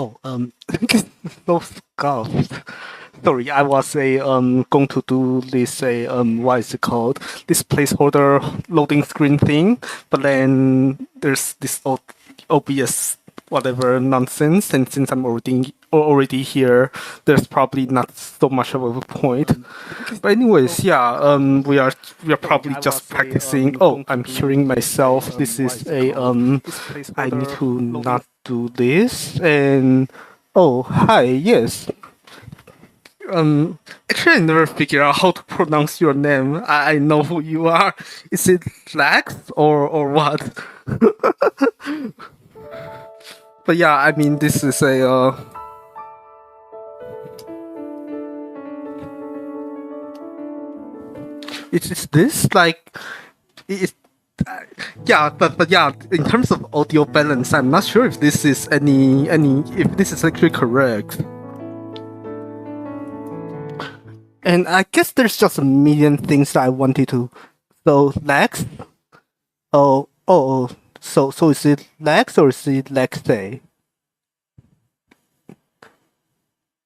Oh, no scuffs. Sorry, I was going to do this what is it called? This placeholder loading screen thing, but then there's this obvious whatever nonsense, and since I'm already here, there's probably not so much of a point. But anyways, yeah, we are probably just practicing. Oh, I'm hearing myself. This is a I need to not do this and oh hi yes. Actually, I never figured out how to pronounce your name. I know who you are. Is it Lex or what? But yeah, I mean, this is a. It's this like it. Yeah, but yeah, in terms of audio balance, I'm not sure if this is any if this is actually correct. And I guess there's just a million things that I wanted to. So Lex. Oh. So is it Lex or is it Lexay?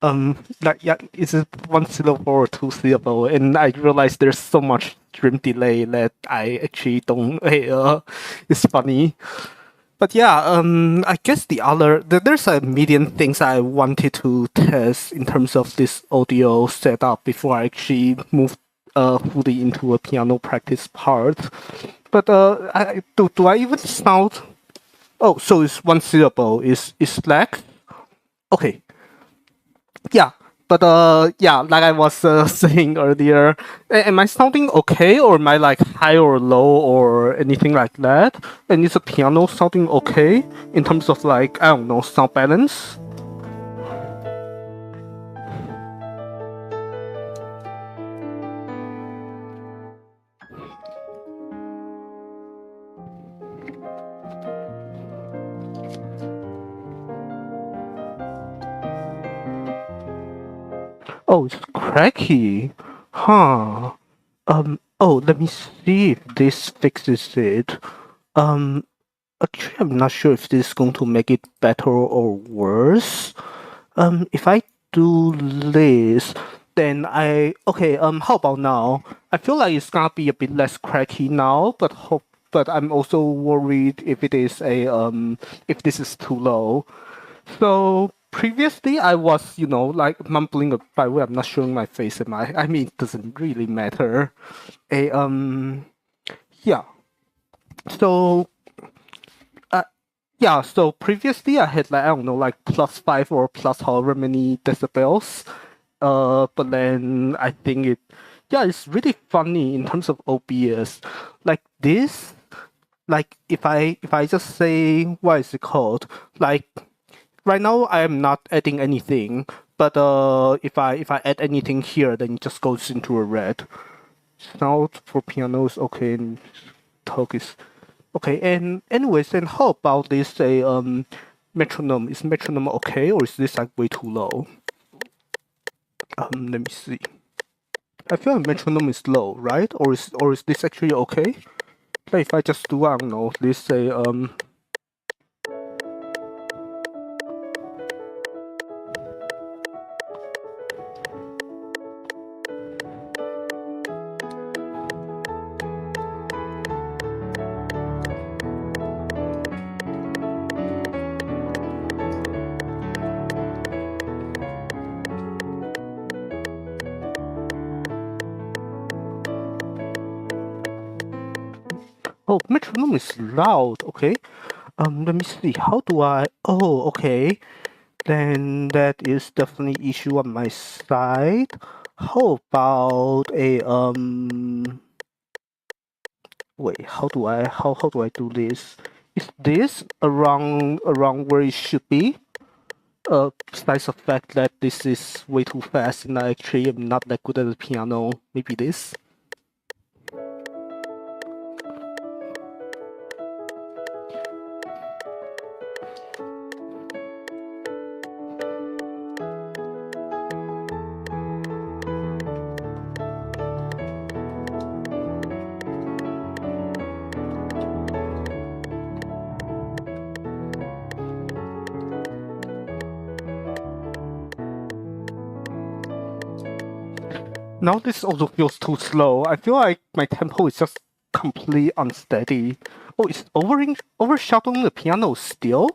Like yeah, is it one syllable or two syllable? And I realized there's so much stream delay that I actually don't. It's funny. But yeah, I guess there's a million things I wanted to test in terms of this audio setup before I actually move fully into a piano practice part. But do I even sound? Oh, so it's one syllable. Is slack? Okay, yeah. But yeah, like I was saying earlier, am I sounding okay, or am I like high or low or anything like that? And is the piano sounding okay in terms of like I don't know sound balance? Oh, it's cracky, huh? Oh, let me see if this fixes it. Um, Actually, I'm not sure if this is going to make it better or worse. If I do this, then okay. How about now? I feel like it's gonna be a bit less cracky now, but I'm also worried if it is if this is too low. So previously I was, like mumbling. By the way, I'm not showing my face. Am I? I mean, it doesn't really matter. A yeah. So yeah, so previously I had like I don't know like +5 or plus however many decibels. But then I think yeah, it's really funny in terms of OBS. Like this, like if I just say what is it called? Like right now I am not adding anything, but if I add anything here, then it just goes into a red. Sound for piano is okay, and talk is okay. And anyways, then how about this metronome? Is metronome okay, or is this like way too low? Let me see. I feel like metronome is low, right? Or is this actually okay? Like if I just do I don't know, let's say oh, metronome is loud. Okay. Let me see. How do I? Oh, okay. Then that is definitely issue on my side. How about a Wait, how do I do this? Is this around where it should be? Besides the fact that this is way too fast and I actually am not that good at the piano, maybe this? Now this also feels too slow. I feel like my tempo is just completely unsteady. Oh, it's overshadowing the piano still?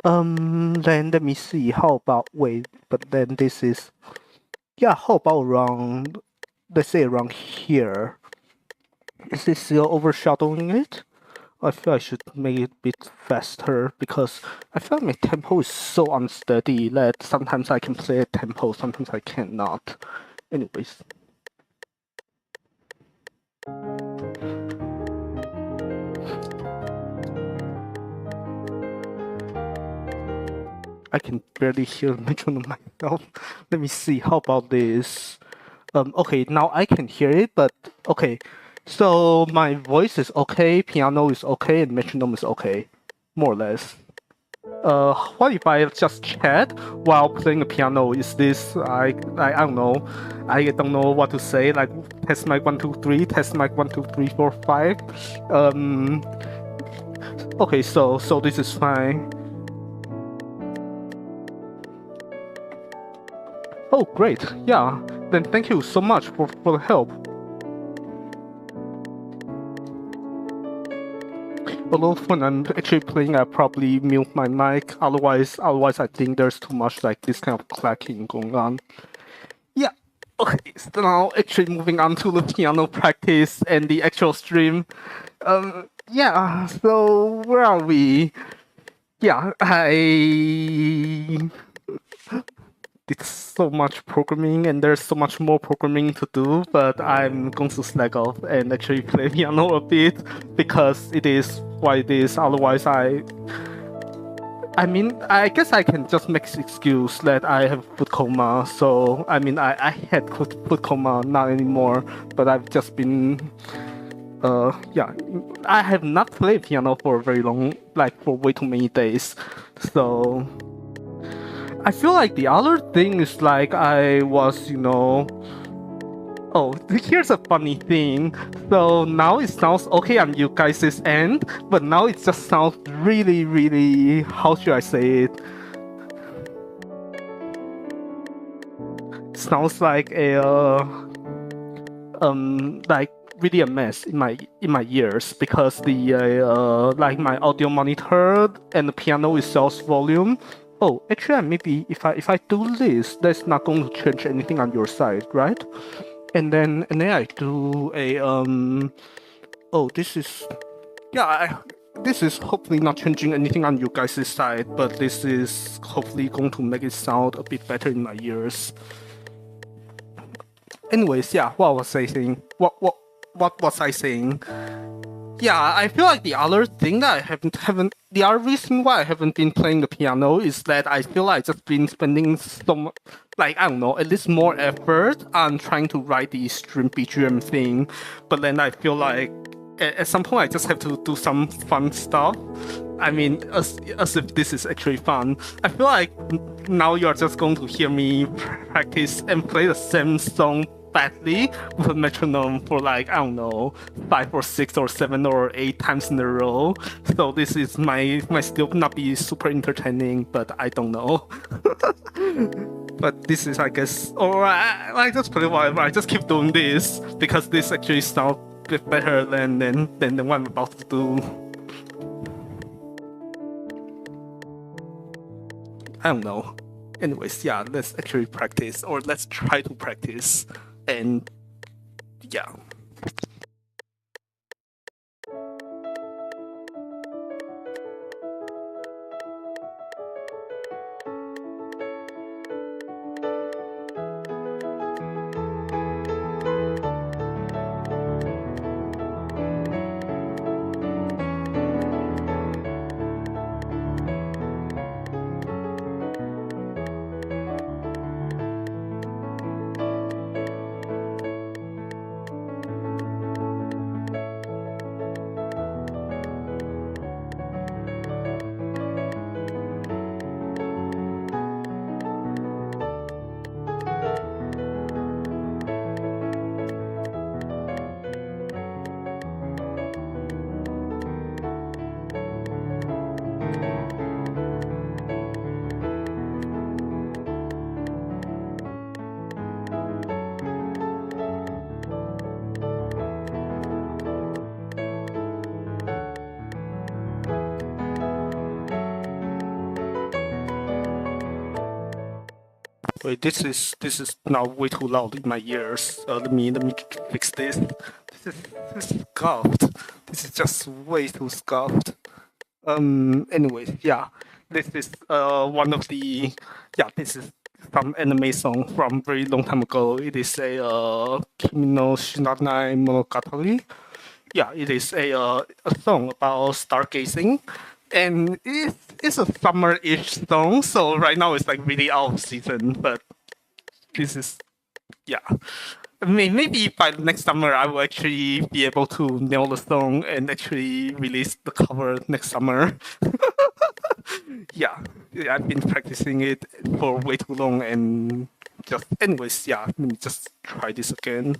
Then let me see. How about wait? But then this is yeah. How about around? Let's say around here. Is this still overshadowing it? I feel I should make it a bit faster because I feel like my tempo is so unsteady that sometimes I can play a tempo, sometimes I cannot. Anyways. I can barely hear the metronome myself. Let me see. How about this? Okay, now I can hear it, but okay. So my voice is okay, piano is okay, and metronome is okay, more or less. What if I just chat while playing the piano? Is this I don't know. I don't know what to say. Like test mic 1 2 3, test mic 1 2 3 4 5. Okay, so this is fine. Oh, great. Yeah. Then thank you so much for the help. Although when I'm actually playing, I probably mute my mic. Otherwise, I think there's too much like this kind of clacking going on. Yeah. Okay. So now actually moving on to the piano practice and the actual stream. Yeah. So where are we? Yeah. I did so much programming and there's so much more programming to do, but I'm going to slack off and actually play piano a bit because it is what it is. Otherwise, I mean, I guess I can just make excuse that I have foot coma. So I mean, I had foot coma, not anymore, but I've just been yeah, I have not played piano for very long, like for way too many days. So I feel like the other thing is like I was, oh, here's a funny thing. So now it sounds okay on you guys' end, but now it just sounds really, really, how should I say it? Sounds like a, like really a mess in my ears because the like my audio monitor and the piano itself's volume. Oh, actually, maybe if I do this, that's not going to change anything on your side, right? And then I do a oh, this is yeah. This is hopefully not changing anything on you guys' side, but this is hopefully going to make it sound a bit better in my ears. Anyways, yeah, what was I saying? What was I saying? Yeah, I feel like the other thing that I haven't the other reason why I haven't been playing the piano is that I feel like I've just been spending some like I don't know, at least more effort on trying to write the stream BGM thing. But then I feel like at some point I just have to do some fun stuff. I mean, as if this is actually fun. I feel like now you're just going to hear me practice and play the same song badly with a metronome for like I don't know 5 or 6 or 7 or 8 times in a row. So this is might still not be super entertaining, but I don't know. But this is I guess or I just play whatever. I just keep doing this because this actually sounds a bit better than what I'm about to do. I don't know. Anyways, yeah, let's actually practice or let's try to practice. And yeah. Wait, this is now way too loud in my ears. Let me fix this. This is scuffed. This is just way too scuffed. Anyways, yeah, this is one of the this is some anime song from very long time ago. It is a Kimi no Shinranai Monogatari. Yeah, it is a song about stargazing, and it's a summer-ish song. So right now it's like really out of season, but this is yeah. I mean, maybe by next summer I will actually be able to nail the song and actually release the cover next summer. yeah, I've been practicing it for way too long, and just anyways, yeah. Let me just try this again.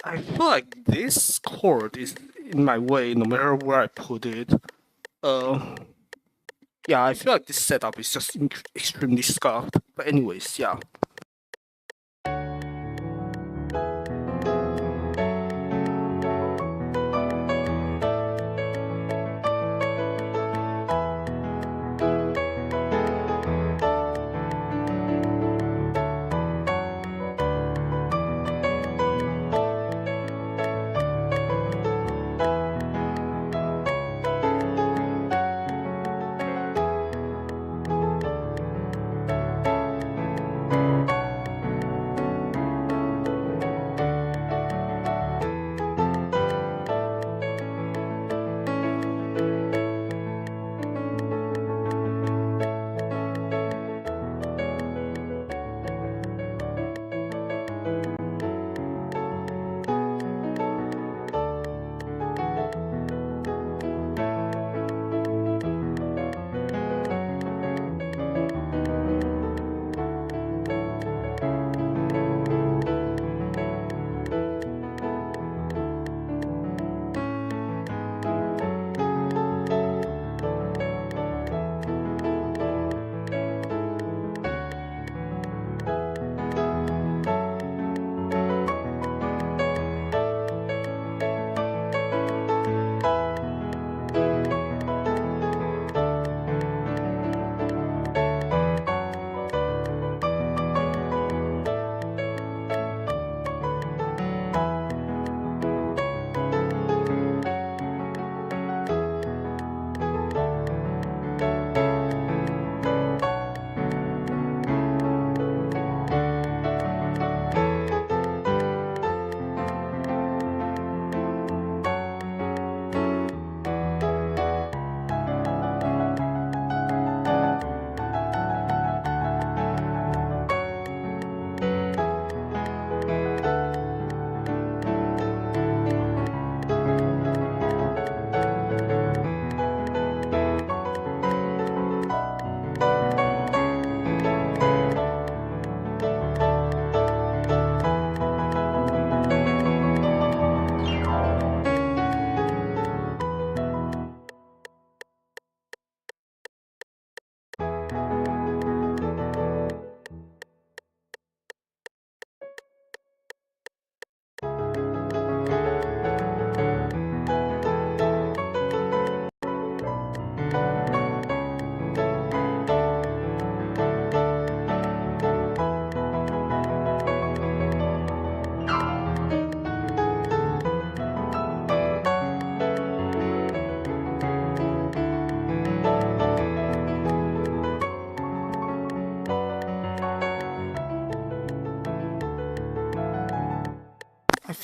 I feel like this chord is in my way no matter where I put it. Yeah, I feel like this setup is just extremely scuffed. But anyways, yeah.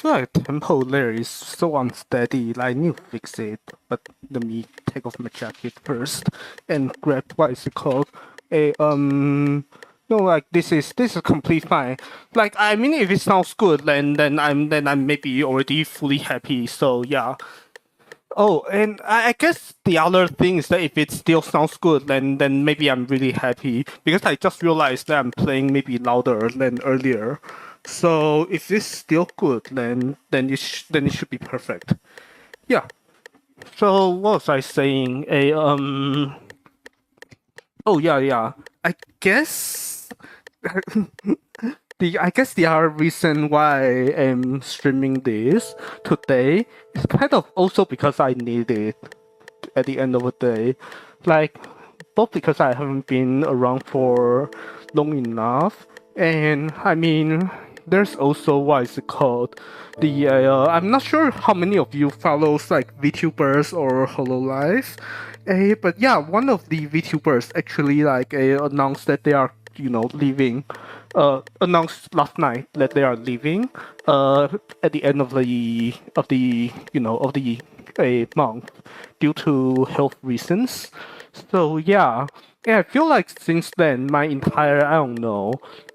feel like tempo there is so unsteady. Like, I need to fix it. But let me take off my jacket first and grab what is it called? A no, like this is complete fine. Like, I mean, if it sounds good, then I'm maybe already fully happy. So yeah. Oh, and I guess the other thing is that if it still sounds good, then maybe I'm really happy because I just realized that I'm playing maybe louder than earlier. So if it's still good, then it should be perfect. Yeah. So what was I saying? Oh yeah. I guess the other reason why I'm streaming this today is kind of also because I need it at the end of the day. Like, both because I haven't been around for long enough, and I mean, there's also what is it called? I'm not sure how many of you follows like VTubers or Hololive, but yeah, one of the VTubers actually like announced that they are leaving. Announced last night that they are leaving. At the end of the a month due to health reasons. So yeah, and I feel like since then my entire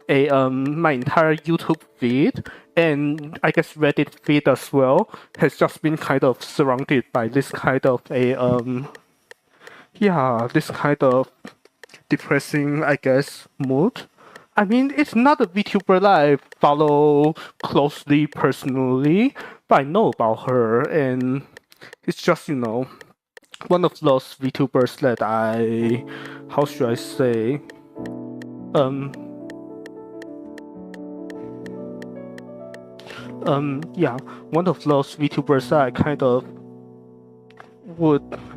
my entire YouTube feed and I guess Reddit feed as well has just been kind of surrounded by this kind of this kind of depressing, I guess, mood. I mean, it's not a VTuber that I follow closely personally, but I know about her, and it's just, one of those VTubers that how should I say, um, yeah, one of those VTubers that I kind of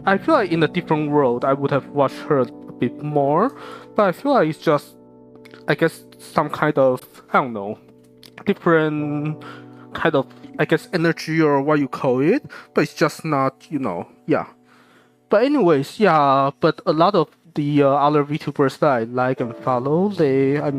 I feel like in a different world, I would have watched her a bit more, but I feel like it's just, I guess, some kind of, I don't know, different kind of, I guess, energy or what you call it, but it's just not, yeah. But anyways, yeah, but a lot of the other VTubers that I like and follow, uh,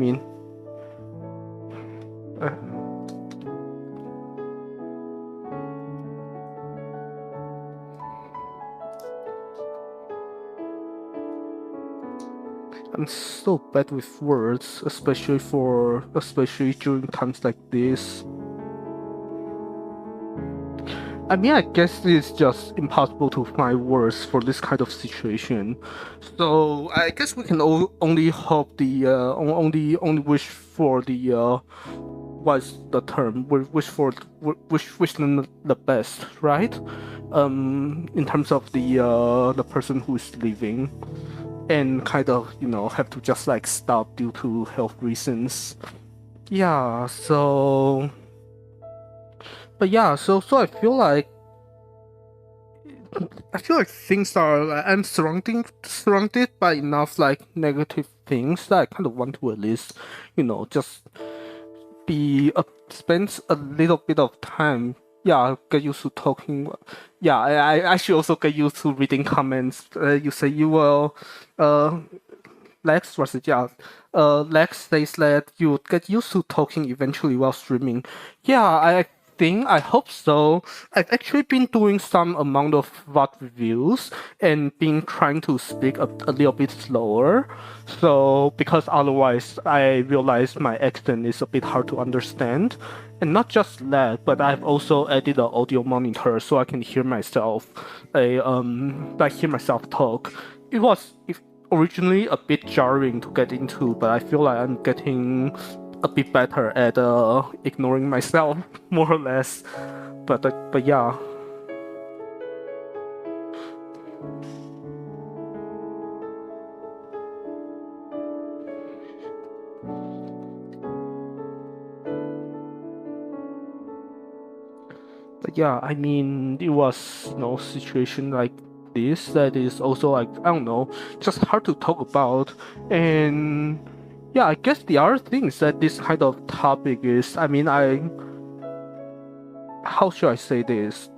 I'm so bad with words, especially during times like this. I mean, I guess it's just impossible to find words for this kind of situation. So I guess we can only hope only wish for what's the term? Wish them the best, right? In terms of the person who is leaving, and kind of have to just like stop due to health reasons. Yeah. So. But yeah, so I feel like things are like, I'm surrounded by enough like negative things that I kind of want to at least, just spend a little bit of time. Yeah, get used to talking. Yeah, I should also get used to reading comments. You say you will, Lex was it? Yeah. Lex says that you get used to talking eventually while streaming. Yeah, I hope so. I've actually been doing some amount of VOD reviews and been trying to speak a little bit slower. So, because otherwise I realize my accent is a bit hard to understand. And not just that, but I've also added an audio monitor so I can hear myself, hear myself talk. It was originally a bit jarring to get into, but I feel like I'm getting a bit better at ignoring myself, more or less. But yeah. But yeah, I mean, it was situation like this that is also like, I don't know, just hard to talk about. And yeah, I guess the other thing is that this kind of topic is, I mean, how should I say this?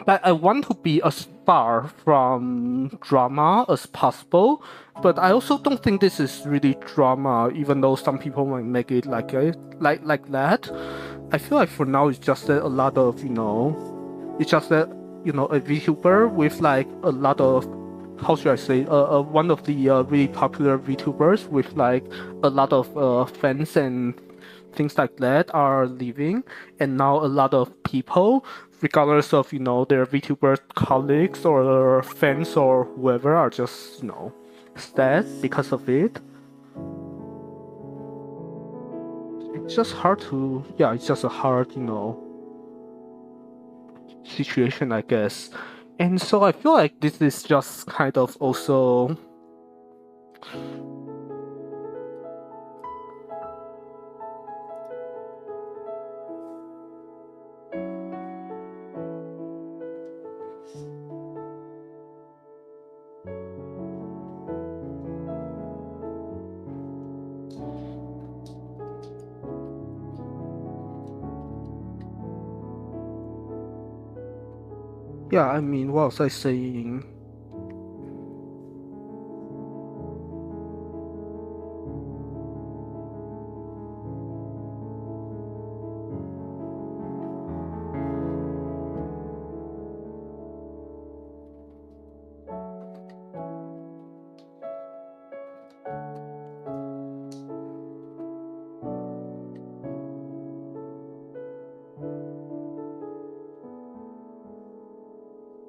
I want to be as far from drama as possible, but I also don't think this is really drama, even though some people might make it like that. I feel like for now it's just a lot of it's just a VTuber with like a lot of, how should I say, one of the really popular VTubers with like a lot of fans and things like that are leaving, and now a lot of people, regardless of their VTuber colleagues or fans or whoever, are just sad because of it. It's just hard to, yeah, it's just a hard situation, I guess. And so I feel like this is just kind of also, yeah, I mean, what was I saying?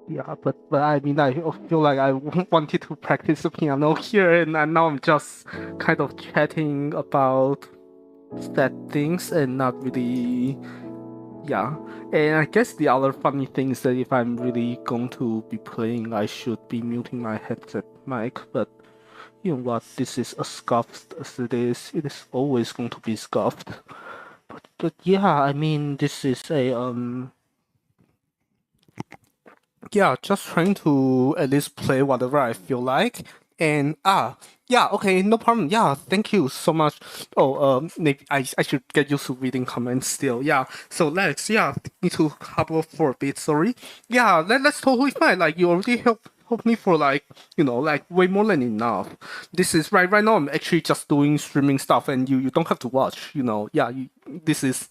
Yeah, but I mean, I feel like I wanted to practice the piano here, and now I'm just kind of chatting about sad things and not really, yeah. And I guess the other funny thing is that if I'm really going to be playing, I should be muting my headset mic. But you know what? This is as scuffed as it is. It is always going to be scuffed. But yeah, I mean, this is a yeah, just trying to at least play whatever I feel like. And yeah, okay, no problem. Yeah, thank you so much. Oh, maybe I should get used to reading comments still. Yeah, so Lex, yeah, need to hop off for a bit. Sorry. Yeah, that's totally fine. Like you already helped me for like like way more than enough. This is right now. I'm actually just doing streaming stuff, and you don't have to watch. Yeah, this is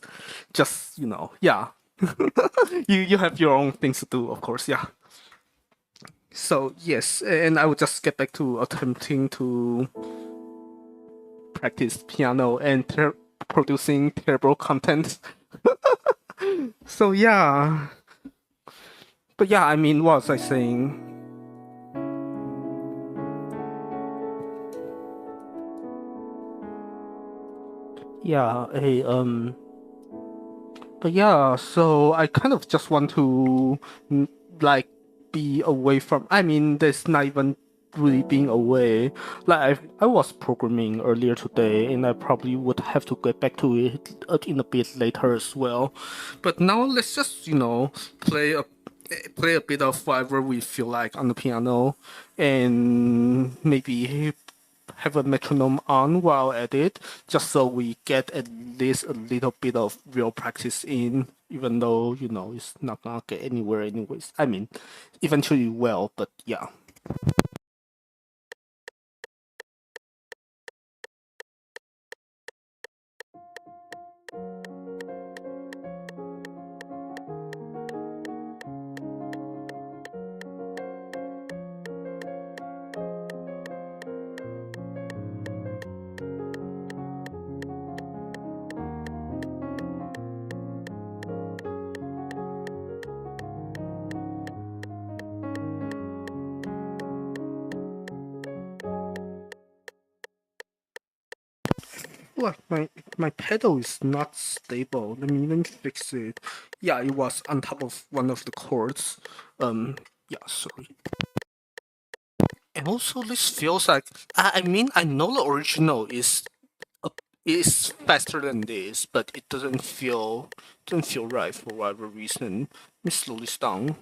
just yeah. You have your own things to do, of course. Yeah. So yes, and I will just get back to attempting to practice piano and producing terrible content. So yeah, but yeah, I mean, what was I saying? Yeah, hey, but yeah, so I kind of just want to like be away from. I mean, there's not even really being away. Like I was programming earlier today, and I probably would have to get back to it in a bit later as well. But now let's just play a play a bit of whatever we feel like on the piano, and maybe have a metronome on while at it, just so we get at least a little bit of real practice in, even though, it's not gonna get anywhere anyways. I mean, eventually well, but yeah. Look, my pedal is not stable. Let me fix it. Yeah, it was on top of one of the chords. Yeah, sorry. And also, this feels like I mean, I know the original is faster than this, but it doesn't feel right for whatever reason. Let me slow this down.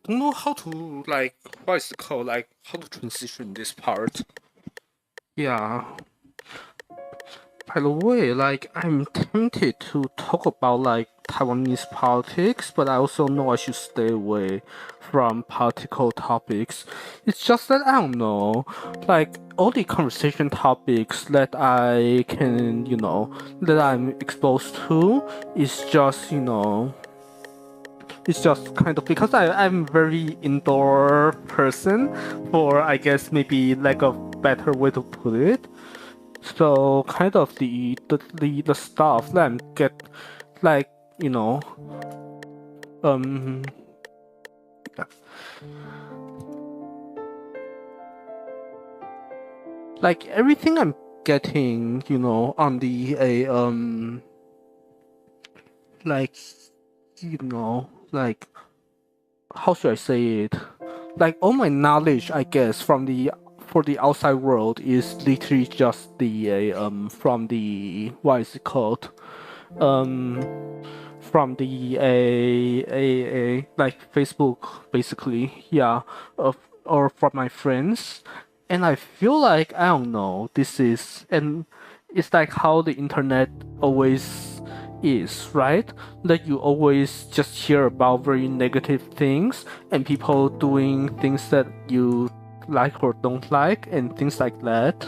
don't know how to like what is it called, like how to transition this part. Yeah. By the way, like I'm tempted to talk about like Taiwanese politics, but I also know I should stay away from political topics. It's just that I don't know, like all the conversation topics that I can, that I'm exposed to is just, it's just kind of because I'm very indoor person, for I guess maybe lack of better way to put it. So kind of the stuff that I'm get like you know um like everything I'm getting on the like like how should I say it, like all my knowledge I guess from the for the outside world is literally just the from the what is it called, um from the like Facebook basically, yeah, of or from my friends, and I feel like I don't know. This is and it's like how the internet always is, right? That you always just hear about very negative things and people doing things that you like or don't like and things like that.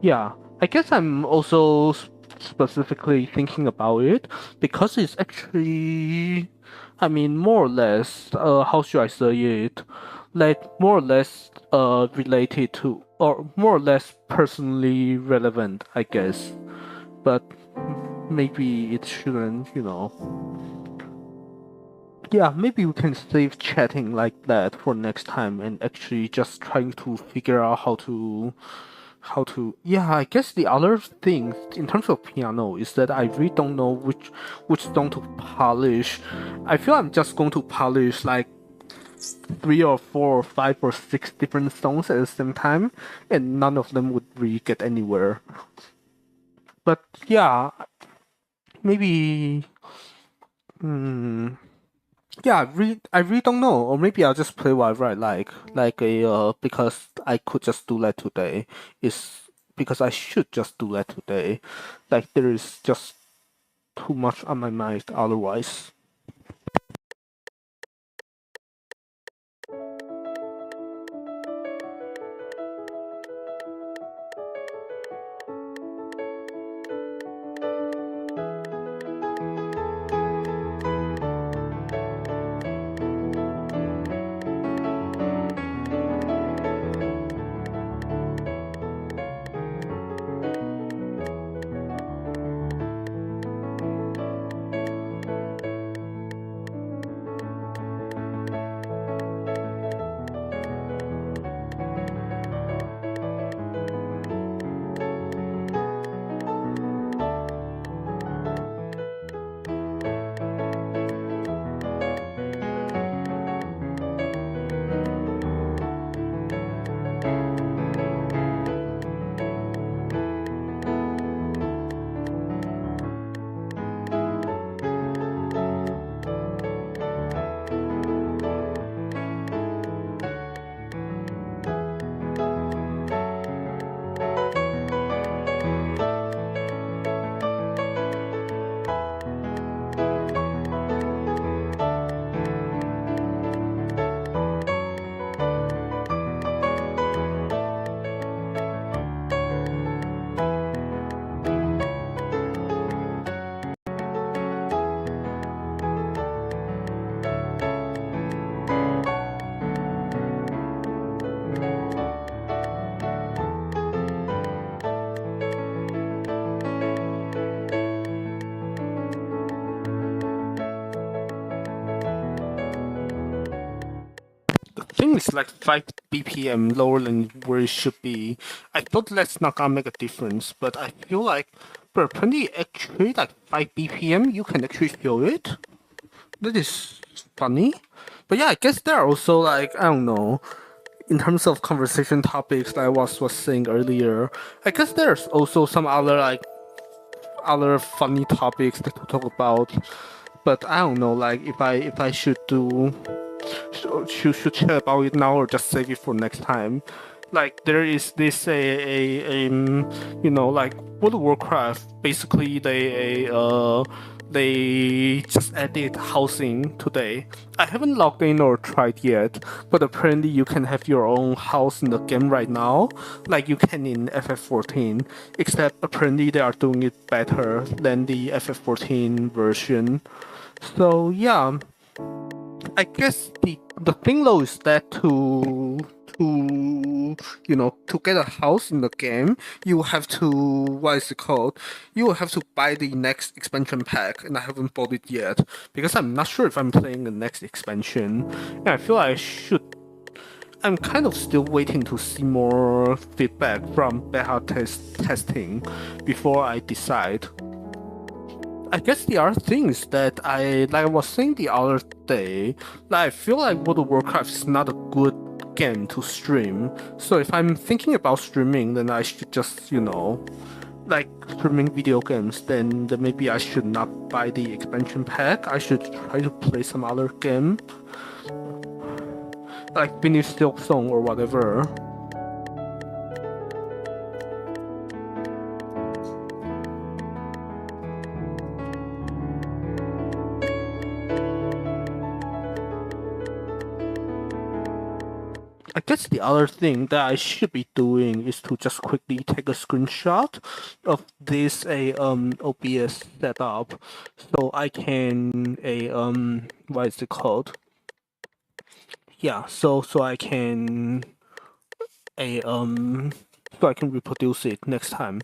Yeah, I guess I'm also specifically thinking about it because it's actually, I mean, more or less, how should I say it? Like, more or less, related to, or more or less personally relevant, I guess. But maybe it shouldn't. Yeah, maybe we can save chatting like that for next time and actually just trying to figure out how to yeah, I guess the other thing in terms of piano is that I really don't know which stone to polish. I feel I'm just going to polish like 3 or 4 or 5 or 6 different stones at the same time, and none of them would really get anywhere. But yeah, maybe hmm, yeah, I really don't know, or maybe I'll just play whatever I like a because I could just do that today. Is because I should just do that today. Like there is just too much on my mind otherwise. I think it's like 5 BPM lower than where it should be. I thought that's not gonna make a difference, but I feel like for apparently actually like 5 BPM you can actually feel it. That is funny. But yeah, I guess there are also like I don't know, in terms of conversation topics that I was saying earlier, I guess there's also some other like other funny topics to talk about. But I don't know, like if I should should share about it now or just save it for next time. Like there is this you know, like World of Warcraft. Basically, they just added housing today. I haven't logged in or tried yet, but apparently you can have your own house in the game right now, like you can in FF14. Except apparently they are doing it better than the FF14 version. So yeah, I guess the thing though is that to you know, to get a house in the game, you have to, what is it called? You will have to buy the next expansion pack, and I haven't bought it yet because I'm not sure if I'm playing the next expansion. And I feel I should. I'm kind of still waiting to see more feedback from beta testing before I decide. I guess the other thing is that I was saying the other day, that I feel like World of Warcraft is not a good game to stream. So if I'm thinking about streaming, then I should just, you know, like streaming video games, then maybe I should not buy the expansion pack. I should try to play some other game, like finish Silksong or whatever. I guess the other thing that I should be doing is to just quickly take a screenshot of this OBS setup, so I can what is it called? Yeah, so I can so I can reproduce it next time.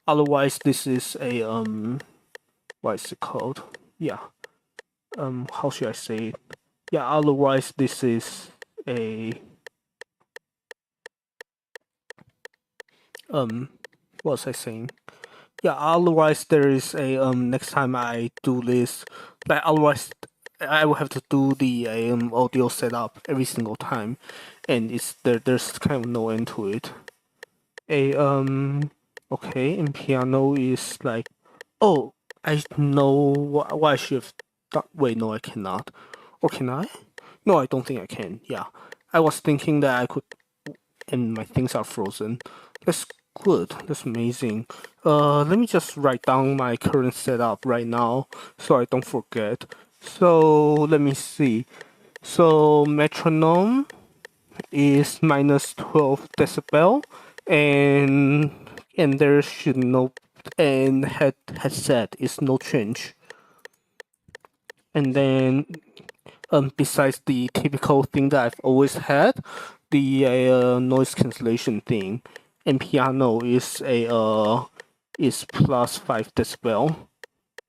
Otherwise, this is what is it called? Yeah, how should I say it? Yeah, otherwise this is a what was I saying? Yeah, otherwise there is a next time I do this, like otherwise I will have to do the audio setup every single time, and there's kind of no end to it. Okay, and piano is like, oh, I know what I should have done. Wait, no, I cannot. Or can I? No, I don't think I can. Yeah, I was thinking that I could, and my things are frozen. That's good. That's amazing. Let me just write down my current setup right now so I don't forget. So let me see. So metronome is minus 12 decibel, and there should no, and headset is no change. And then besides the typical thing that I've always had, the noise cancellation thing, and piano is is plus 5 decibel.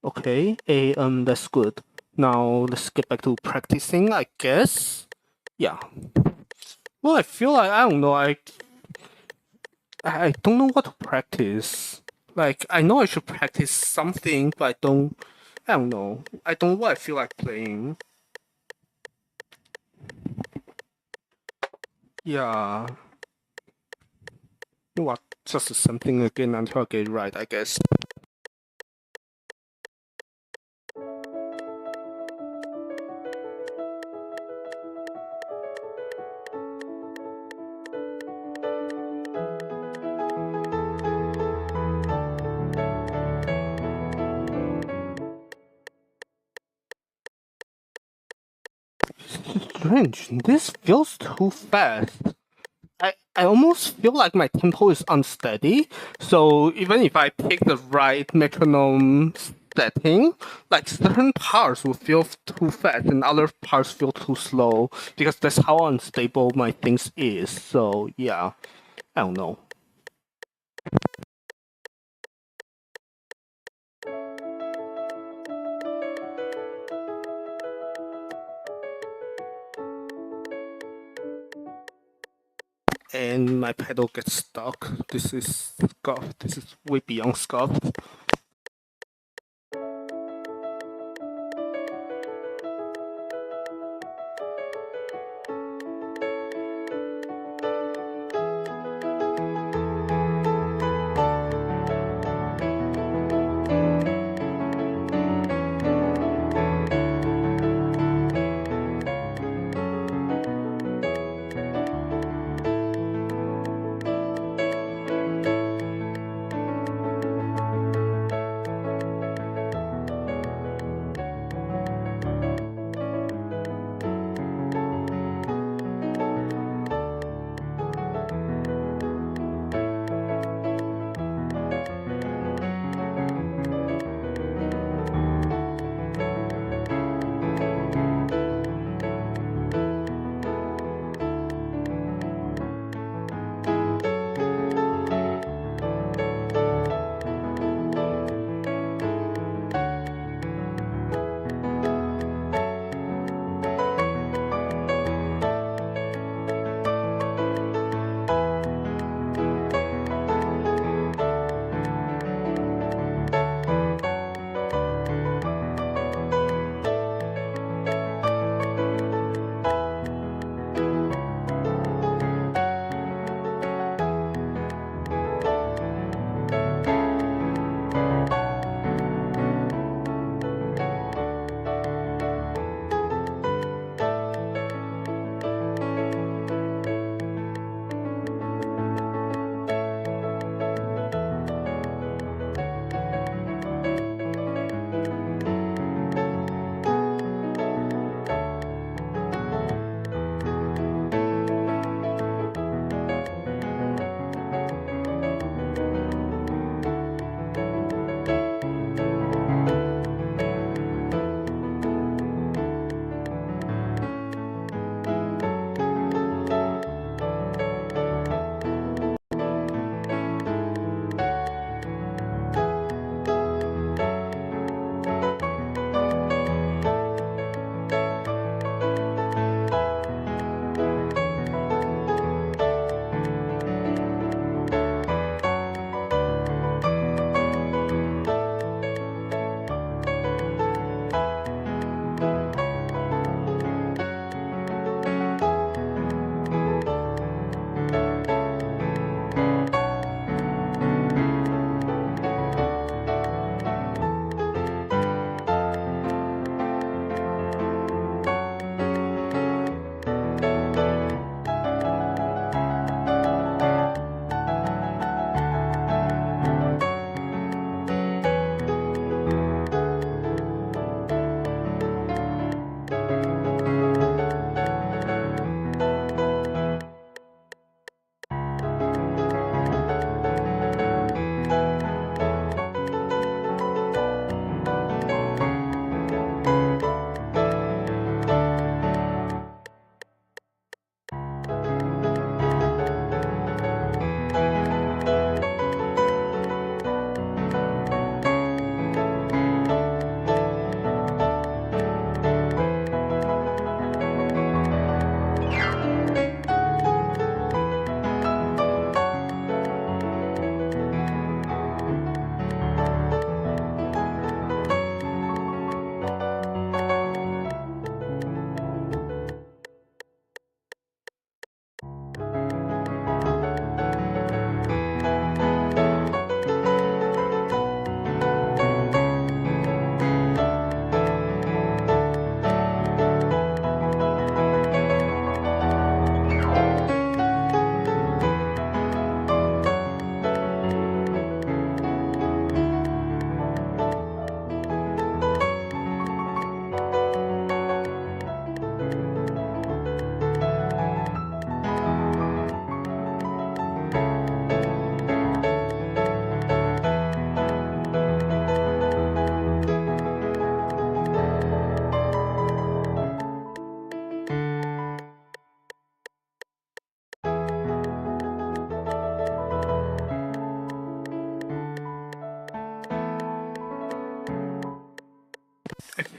Okay, that's good. Now let's get back to practicing, I guess. Yeah. Well, I feel like I don't know. I don't know what to practice. Like I know I should practice something, but I don't. I don't know. I don't know what I feel like playing. Yeah. You know what? Just something again until I get it right, I guess. Strange. This feels too fast. I almost feel like my tempo is unsteady. So even if I pick the right metronome setting, like certain parts will feel too fast and other parts feel too slow because that's how unstable my things is. So yeah, I don't know. And my pedal gets stuck. This is scuffed. This is way beyond scuffed.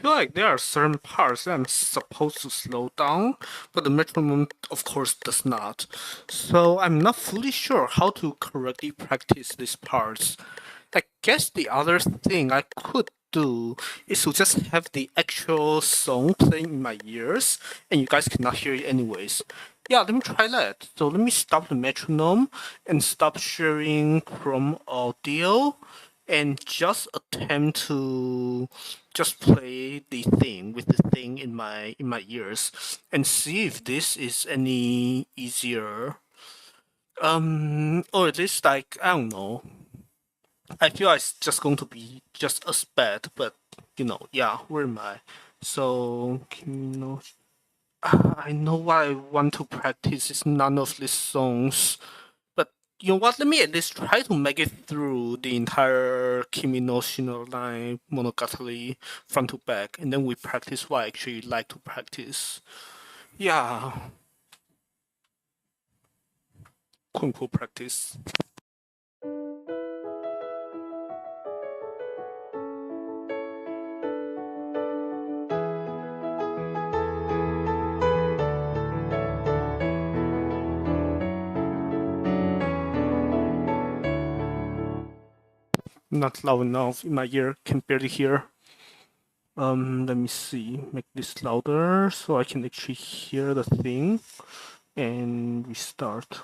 feel like there are certain parts that I'm supposed to slow down, but the metronome, of course, does not. So I'm not fully sure how to correctly practice these parts. I guess the other thing I could do is to just have the actual song playing in my ears, and you guys cannot hear it anyways. Yeah, let me try that. So let me stop the metronome and stop sharing Chrome Audio and just attempt to just play the thing with the thing in my ears and see if this is any easier. Or at least like I don't know. I feel like it's just going to be just as bad, but yeah, where am I? So, I know what I want to practice is none of these songs, but you know what? Let me at least try to make it through the entire Kimi no Shino Line Monogatari front to back, and then we practice what I actually like to practice. Yeah, quote unquote practice. Not loud enough in my ear, can barely hear. Let me see, make this louder so I can actually hear the thing and restart.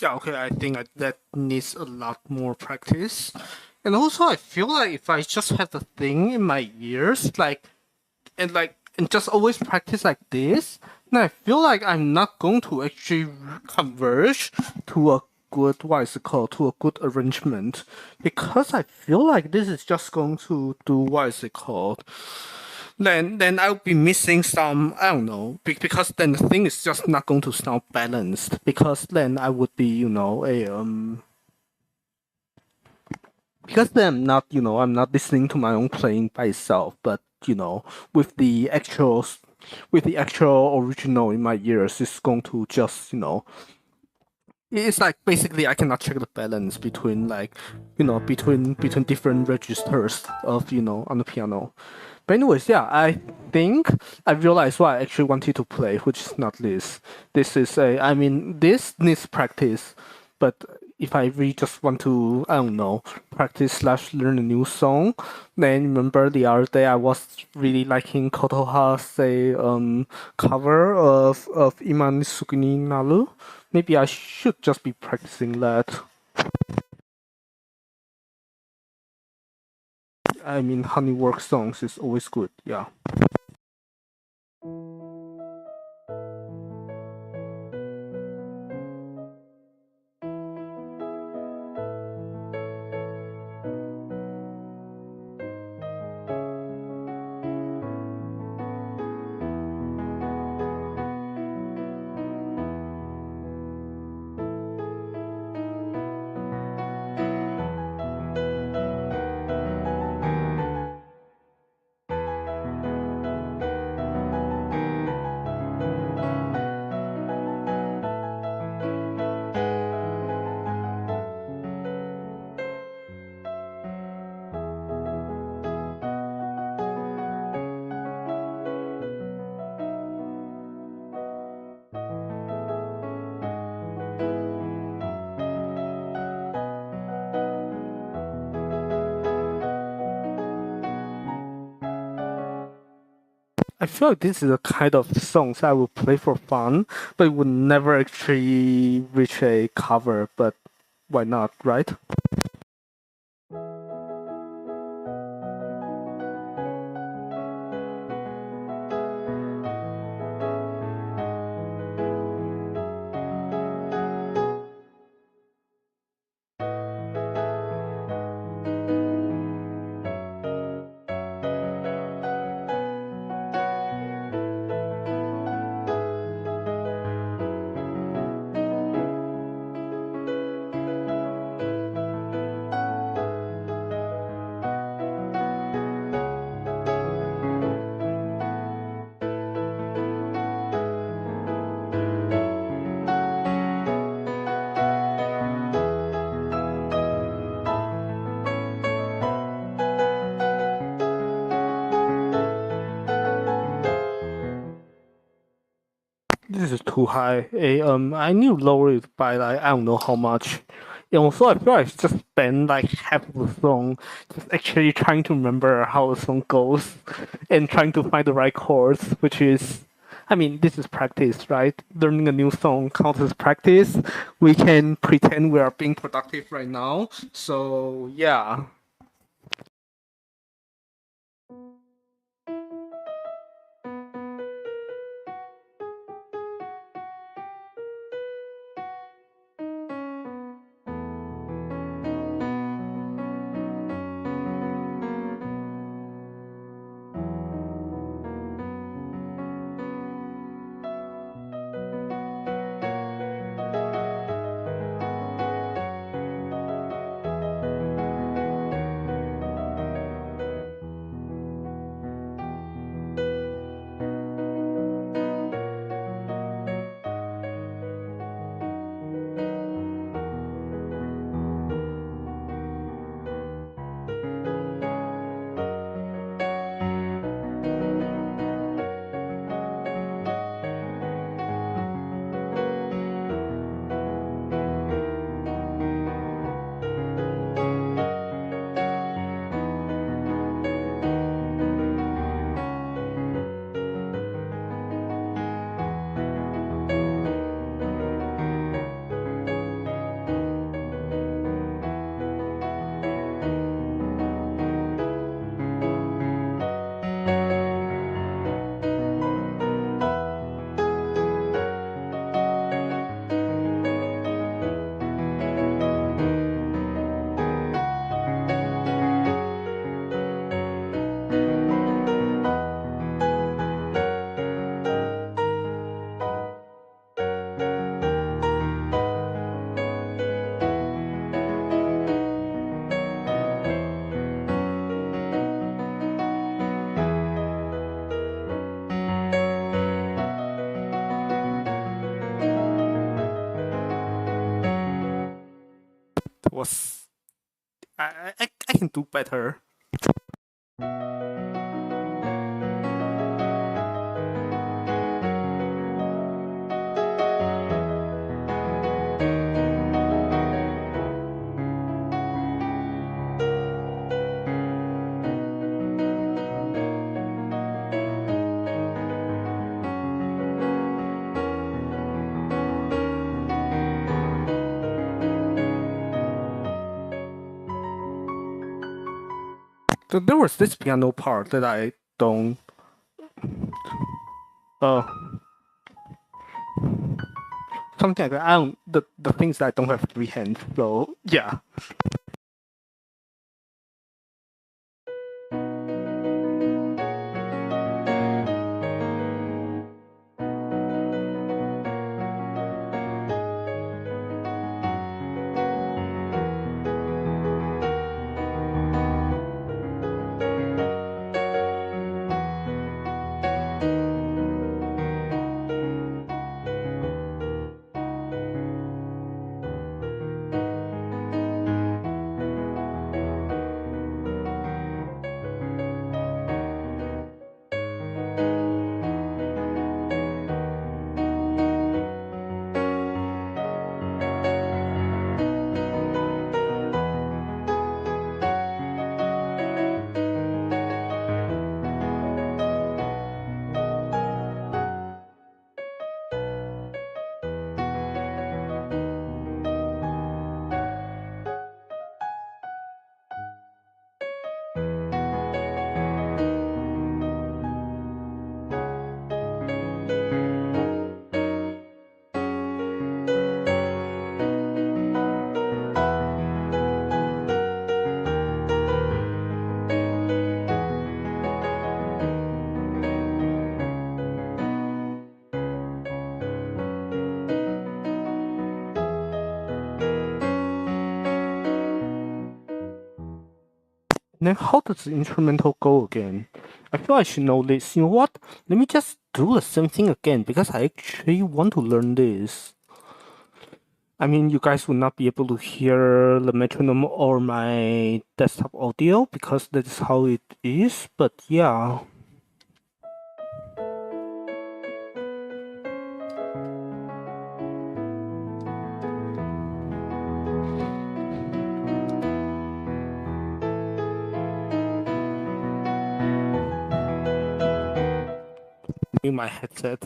Yeah, okay, I think that needs a lot more practice. And also, I feel like if I just have the thing in my ears, and just always practice like this, then I feel like I'm not going to actually converge to a good, what is it called, to a good arrangement, because I feel like this is just going to do, what is it called, then I'll be missing some, I don't know, because then the thing is just not going to sound balanced, because then I would be, because then I'm not, I'm not listening to my own playing by itself, but with the actual, with the actual original in my ears, it's going to just, it's like basically I cannot check the balance between like, between different registers of, on the piano. But anyways, yeah, I think I realized what I actually wanted to play, which is not this. This is I mean, this needs practice, but if I really just want to, I don't know, practice slash learn a new song, then remember the other day I was really liking Kotoha's cover of Iman Sugini Nalu. Maybe I should just be practicing that. I mean, Honeywork songs is always good, yeah. I feel like this is a kind of songs I would play for fun, but it would never actually reach a cover. But why not, right? This is too high. I need to lower it by like I don't know how much. And also, I feel like I just spent like half of the song just actually trying to remember how the song goes and trying to find the right chords, which is, I mean, this is practice, right? Learning a new song counts as practice. We can pretend we are being productive right now. So, yeah. was I can do better. There was this piano part that I don't. Something like that. I don't. The things that I don't have 3 hands. So yeah. Then how does the instrumental go again? I feel I should know this. You know what? Let me just do the same thing again because I actually want to learn this. I mean, you guys will not be able to hear the metronome or my desktop audio because that's how it is, but yeah. In my headset.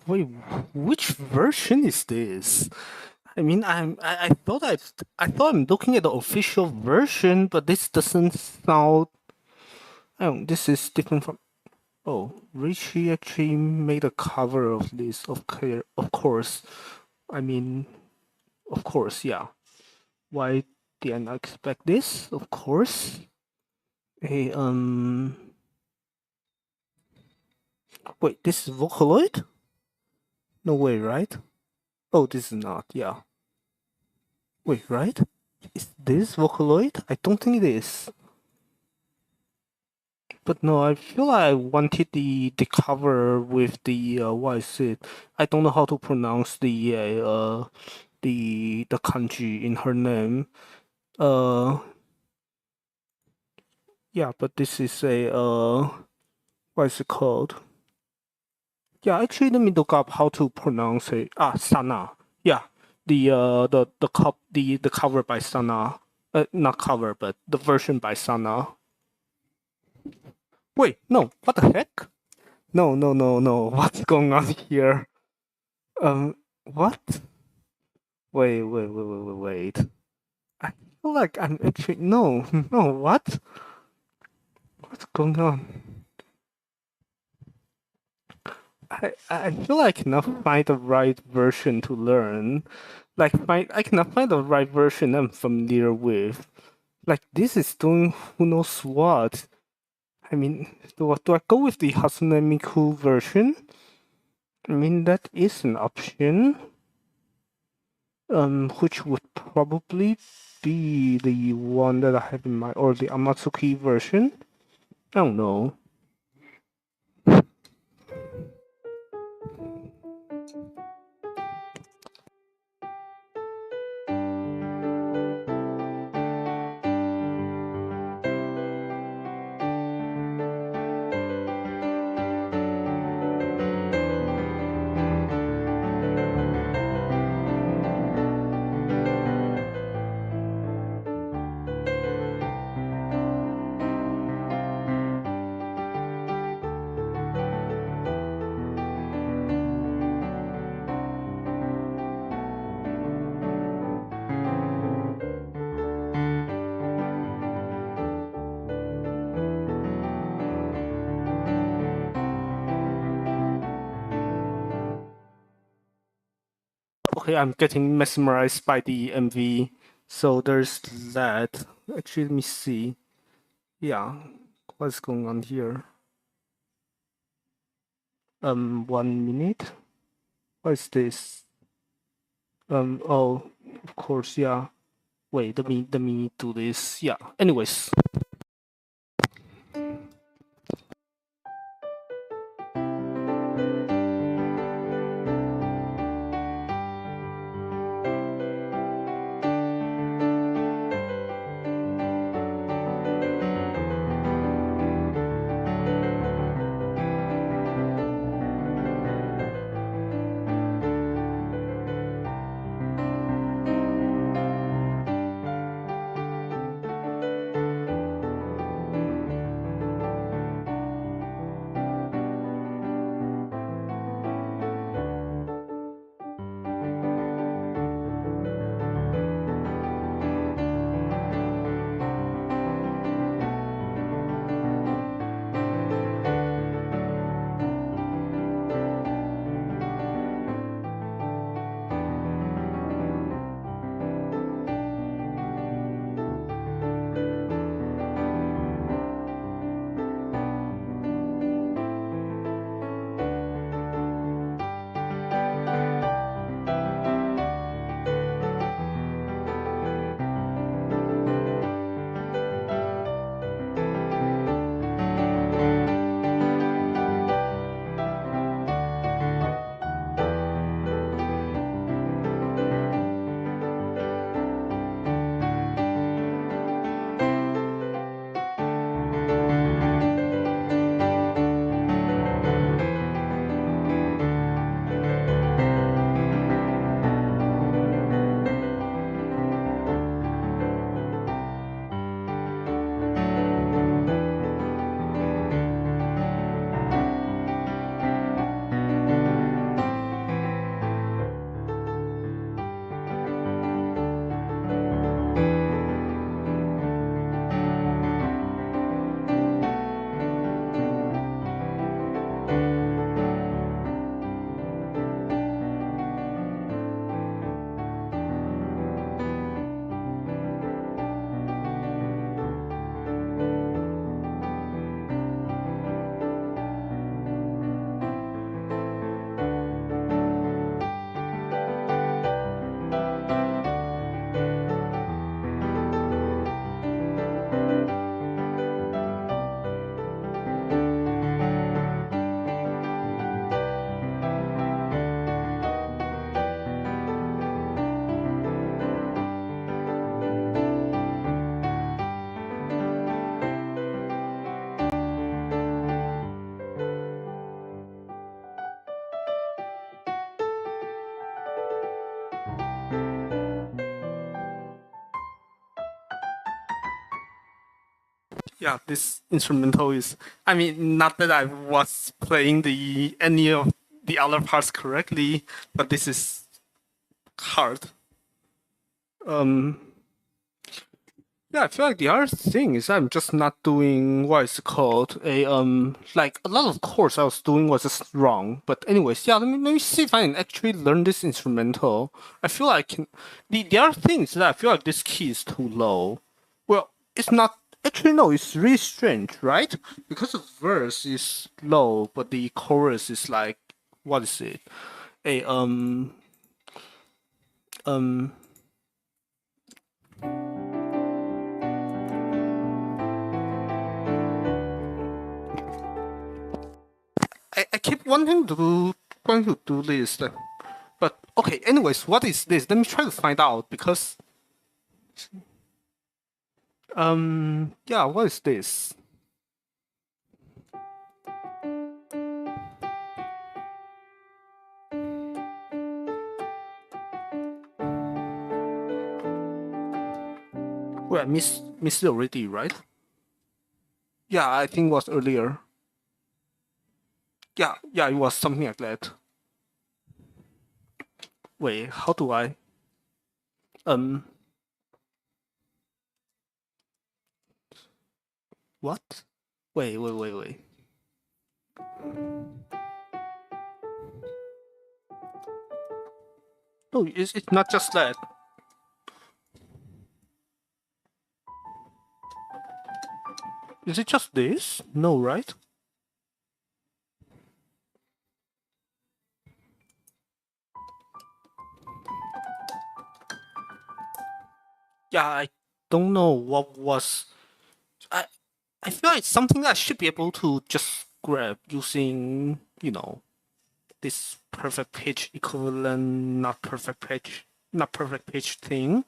Wait, which version is this? I mean, I thought I'm looking at the official version, but this doesn't sound. Oh, this is different from. Oh, Richie actually made a cover of this. Of course. I mean, of course, yeah. Why did I not expect this? Of course. Hey, wait, this is Vocaloid? No way, right? Oh, this is not. Yeah. Wait, right? Is this Vocaloid? I don't think it is. But no, I feel like I wanted the cover with the what is it? I don't know how to pronounce the kanji in her name. Yeah, but this is a what is it called? Yeah, actually, let me look up how to pronounce it. Ah, Sana. Yeah, the cover by Sana. Not cover, but the version by Sana. Wait, no, what the heck? No, no, no, no. What's going on here? What? Wait, wait, wait, wait, wait, wait. I feel like I'm actually no, no. What? What's going on? I feel I cannot find the right version to learn. I cannot find the right version I'm familiar with. Like this is doing who knows what. I mean, do I go with the Hatsune Miku version? I mean that is an option. Which would probably be the one that I have in mind, or the Amatsuki version. I don't know. Okay, I'm getting mesmerized by the MV. So there's that. Actually, let me see. Yeah, what's going on here? 1 minute. What is this? Oh, of course, yeah. Wait, let me do this. Yeah. Anyways, yeah, this instrumental is. I mean, not that I was playing the any of the other parts correctly, but this is hard. Um, Yeah, I feel like the other thing is I'm just not doing what is called a like a lot of chords I was doing was just wrong. But anyways, yeah, let me see if I can actually learn this instrumental. I feel like I can. The other thing is that I feel like this key is too low. Well, it's not actually no, it's really strange, right? Because the verse is low, but the chorus is like what is it? A um I keep wanting to do this. But okay, anyways, what is this? Let me try to find out because yeah, what is this? Well, I missed it already, right? Yeah, I think it was earlier. Yeah, it was something like that. Wait, how do I um what? Wait. No, it's not just that. Is it just this? No, right? Yeah, I don't know what was. I I feel like it's something that I should be able to just grab using this perfect pitch equivalent, not perfect pitch thing.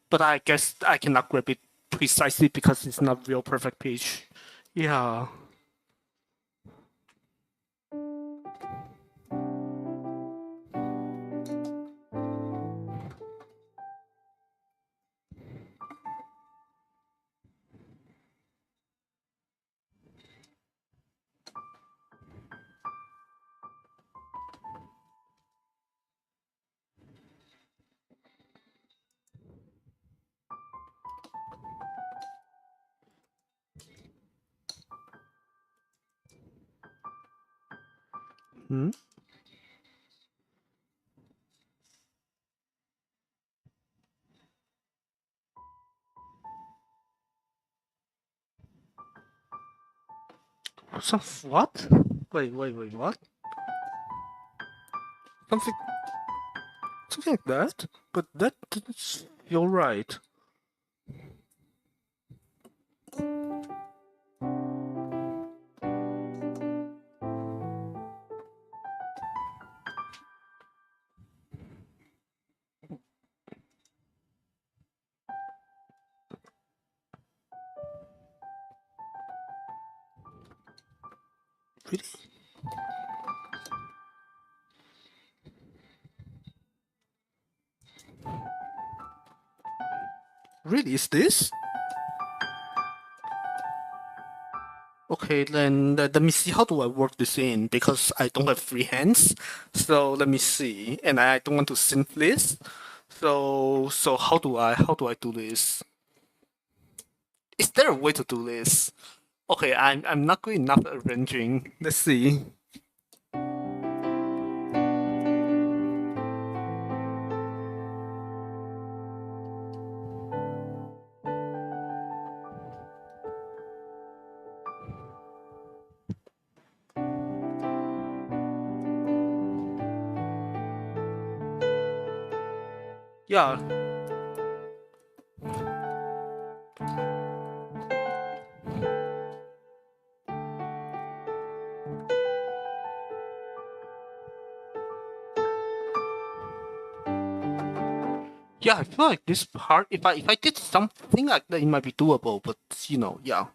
But I guess I cannot grab it precisely because it's not real perfect pitch. Yeah. Hmm? Some what? Wait, what? Something something like that? But that doesn't feel right. Really? Really, is this? Okay, then let me see how do I work this in because I don't have free hands. So let me see, and I don't want to synth this. So how do I do this? Is there a way to do this? Okay, I'm not good enough at arranging. Let's see. Yeah, yeah. I feel like this part, if I did something like that, it might be doable. But yeah.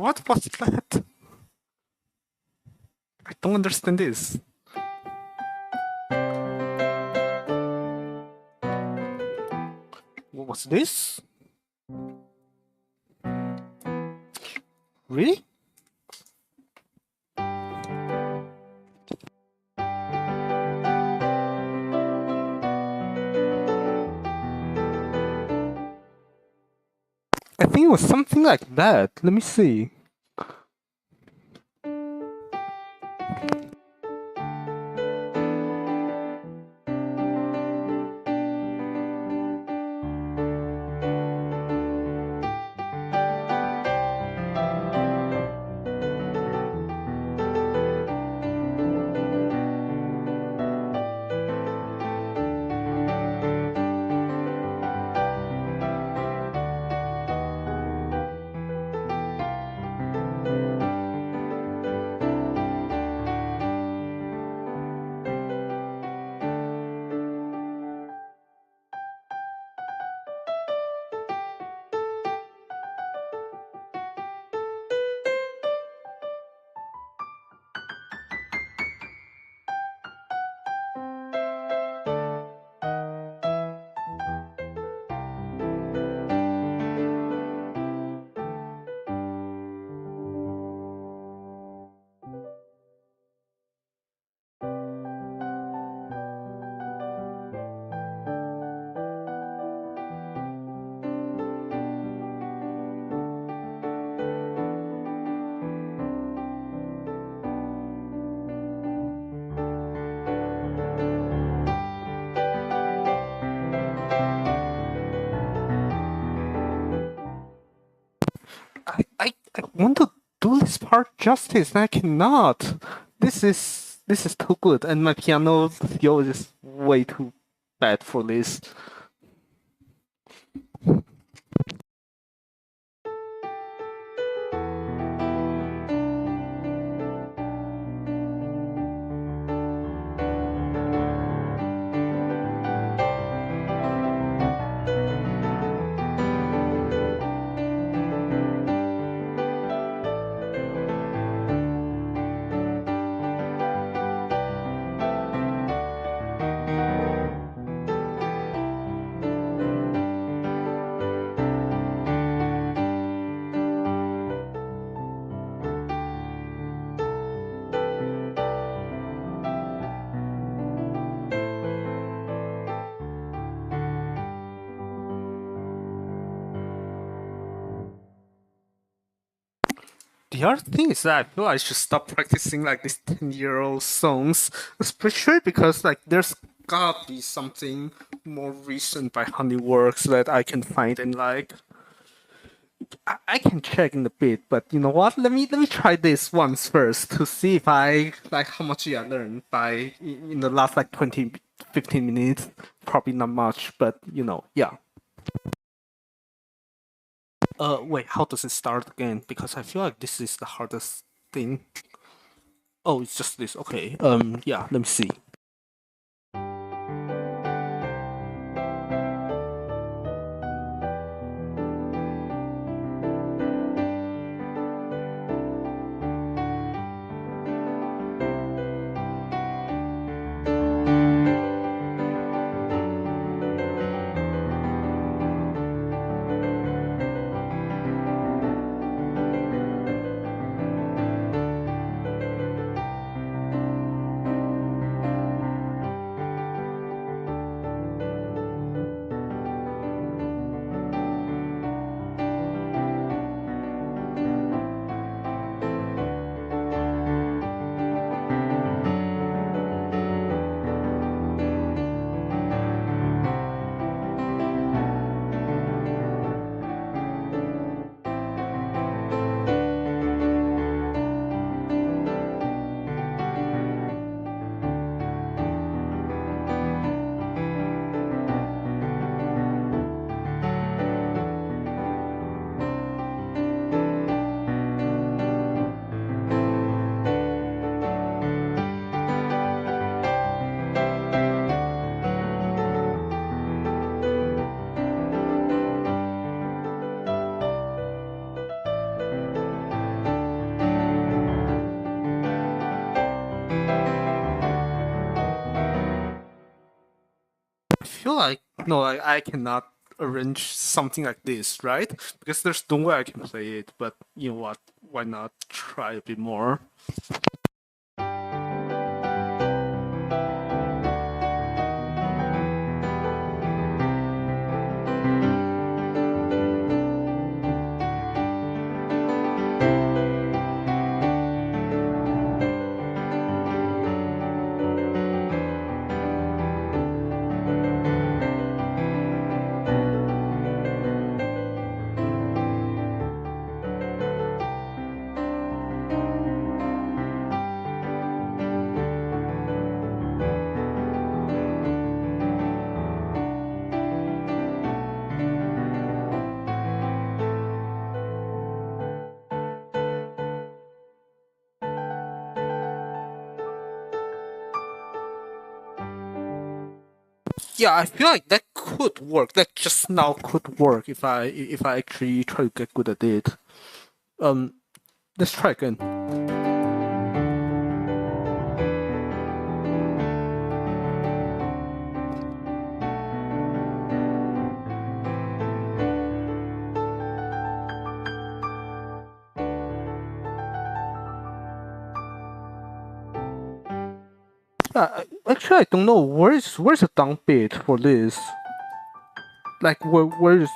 What was that? I don't understand this. What was this? Really? I think it was something like that. Let me see. I want to do this part justice, and I cannot. This is too good, and my piano skill is way too bad for this. The other thing is that I feel I should stop practicing like these 10-year-old songs, especially because like there's gotta be something more recent by Honeyworks that I can find and like I can check in a bit, but you know what? Let me try this once first to see if I like how much I learned by in the last like 20, 15 minutes. Probably not much, but you know, yeah. Wait, how does it start again? Because I feel like this is the hardest thing. Oh, it's just this. Okay. Yeah. Let me see. no, I cannot arrange something like this, right? Because there's no way I can play it. But you know what? Why not try a bit more? Yeah, I feel like that could work. That just now could work if I actually try to get good at it. Um, let's try again. Actually, I don't know where's the down beat for this. Like where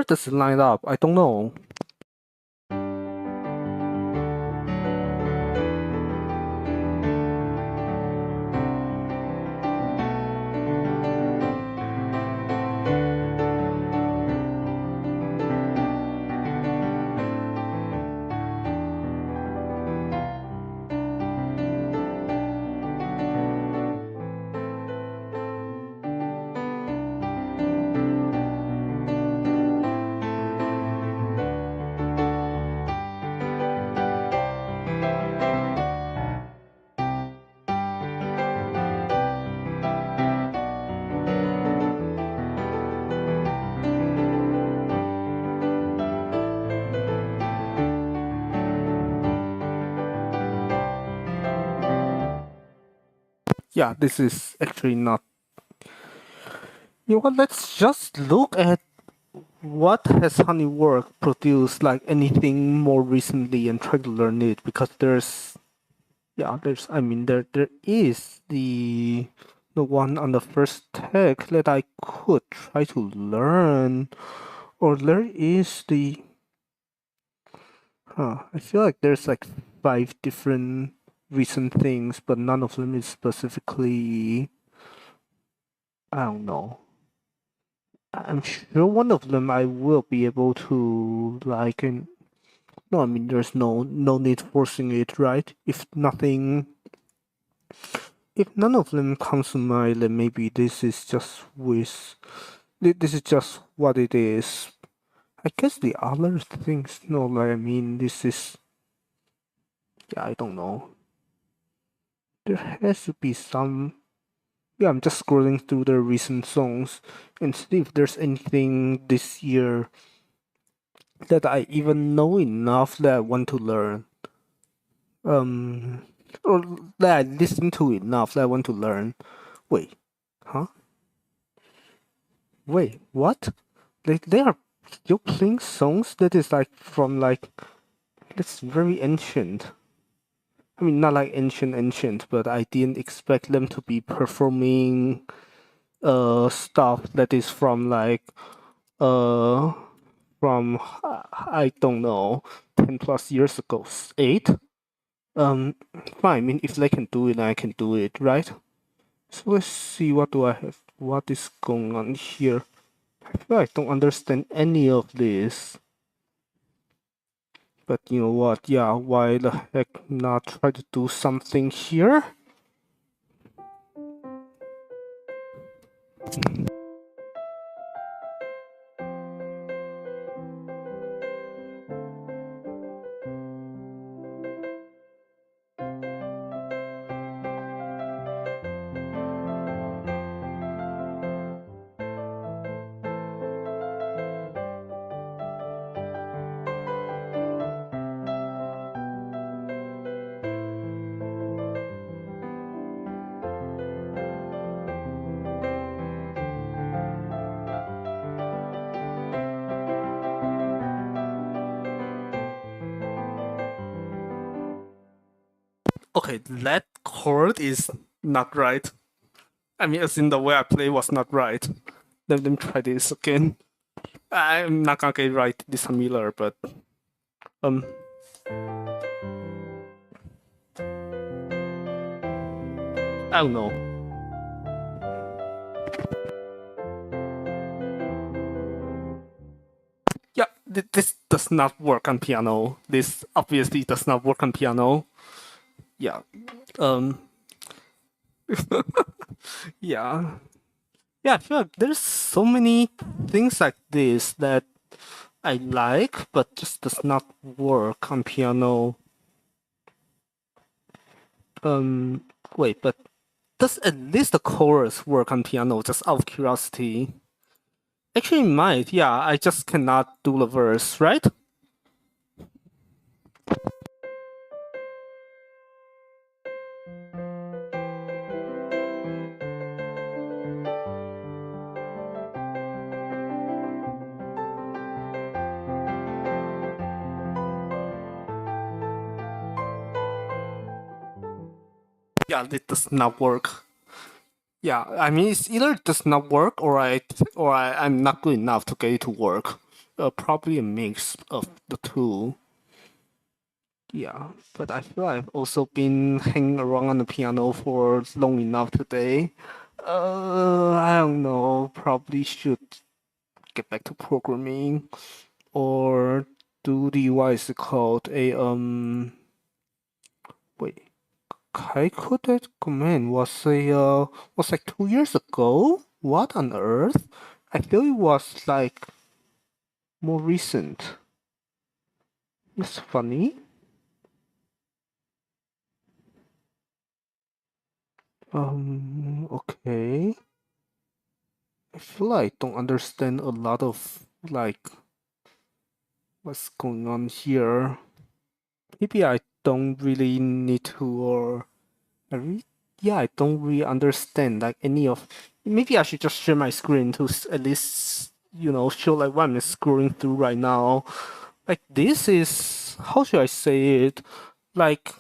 does it line up? I don't know. Yeah, this is actually not. You know what? Let's just look at what has Honeywork produced, like anything more recently, and try to learn it because I mean there is the one on the first tech that I could try to learn, or there is the I feel like there's like 5 different recent things, but none of them is specifically, I don't know. I'm sure one of them I will be able to like, and no, I mean there's no need forcing it, right? If none of them comes to mind, then maybe this is just what it is. I guess the other things, no, like, I mean, this is, yeah, I don't know. There has to be some. Yeah, I'm just scrolling through the recent songs and see if there's anything this year that I even know enough that I want to learn. Um, or that I listen to enough that I want to learn. Wait, huh? Wait, what? They are still playing songs that is like from like that's very ancient. I mean, not like ancient, but I didn't expect them to be performing stuff that is from like uh from I don't know 10 plus years ago, 8. Fine. I mean, if they can do it, I can do it, right? So let's see what do I have. What is going on here? I feel I don't understand any of this. But you know what? Yeah, why the heck not try to do something here? Okay, that chord is not right. I mean, as in the way I play was not right. Let me try this again. I'm not gonna get right this time either, but um, I don't know. Yeah, this does not work on piano. This obviously does not work on piano. Yeah. Um. Yeah. Yeah. I feel like there's so many things like this that I like, but just does not work on piano. Um. Wait, but does at least the chorus work on piano? Just out of curiosity. Actually, it might. Yeah, I just cannot do the verse, right? Yeah, it does not work. Yeah, I mean, it's either it does not work I'm not good enough to get it to work. Probably a mix of the two. Yeah, but I feel I've also been hanging around on the piano for long enough today. I don't know. Probably should get back to programming or do the what is it called wait. Kaiko that command was like 2 years ago? What on earth? I feel it was like more recent. It's funny. Okay. I feel like I don't understand a lot of like what's going on here. Maybe I don't really need to or I really yeah, I don't really understand like any of maybe I should just share my screen to at least show like what I'm scrolling through right now. Like this is how should I say it? Like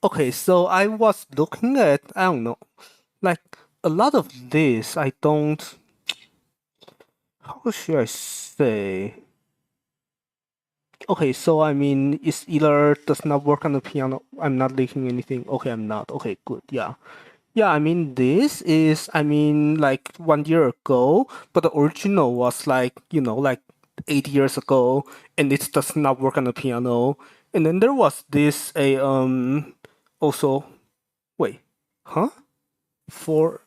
okay, so I was looking at I don't know, like a lot of this I don't how should I say? Okay, so I mean it's either does not work on the piano. I'm not leaking anything. Okay, I'm not. Okay, good. Yeah. Yeah, I mean, this is, I mean, like 1 year ago, but the original was like, like 8 years ago, and it does not work on the piano. And then there was also, wait, huh? For,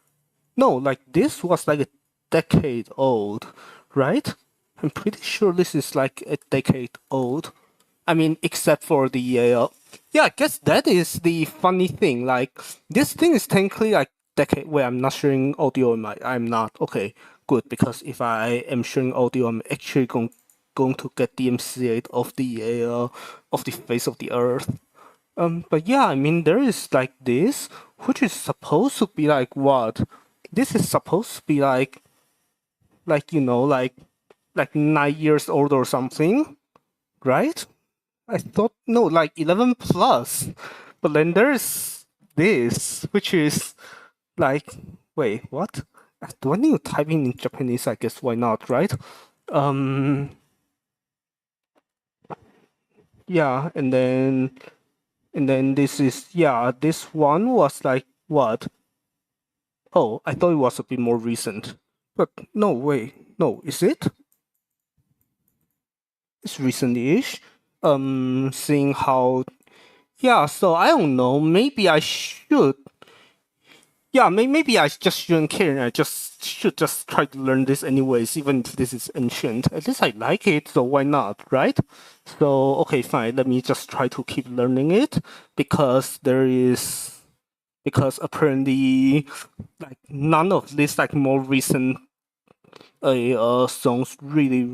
no, like this was like a decade old, right? I'm pretty sure this is like a decade old. I mean, except for the yeah, I guess that is the funny thing. Like this thing is technically like decade. Wait, I'm not sharing audio. I'm not okay. Good because if I am sharing audio, I'm actually going to get DMCA of the face of the earth. But yeah, I mean there is like this, which is supposed to be like what? This is supposed to be like like 9 years old or something, right? I thought no, like 11 plus. But then there's this, which is like, wait, what? Do I need to type in Japanese? I guess why not, right? Um, yeah, and then this is yeah, this one was like what? Oh, I thought it was a bit more recent, but no, wait, no, is it? It's recent-ish. Seeing how yeah, so I don't know. Maybe I should yeah, maybe I just shouldn't care. And I just should just try to learn this anyways, even if this is ancient. At least I like it, so why not, right? So okay, fine. Let me just try to keep learning it because apparently like none of these like more recent songs really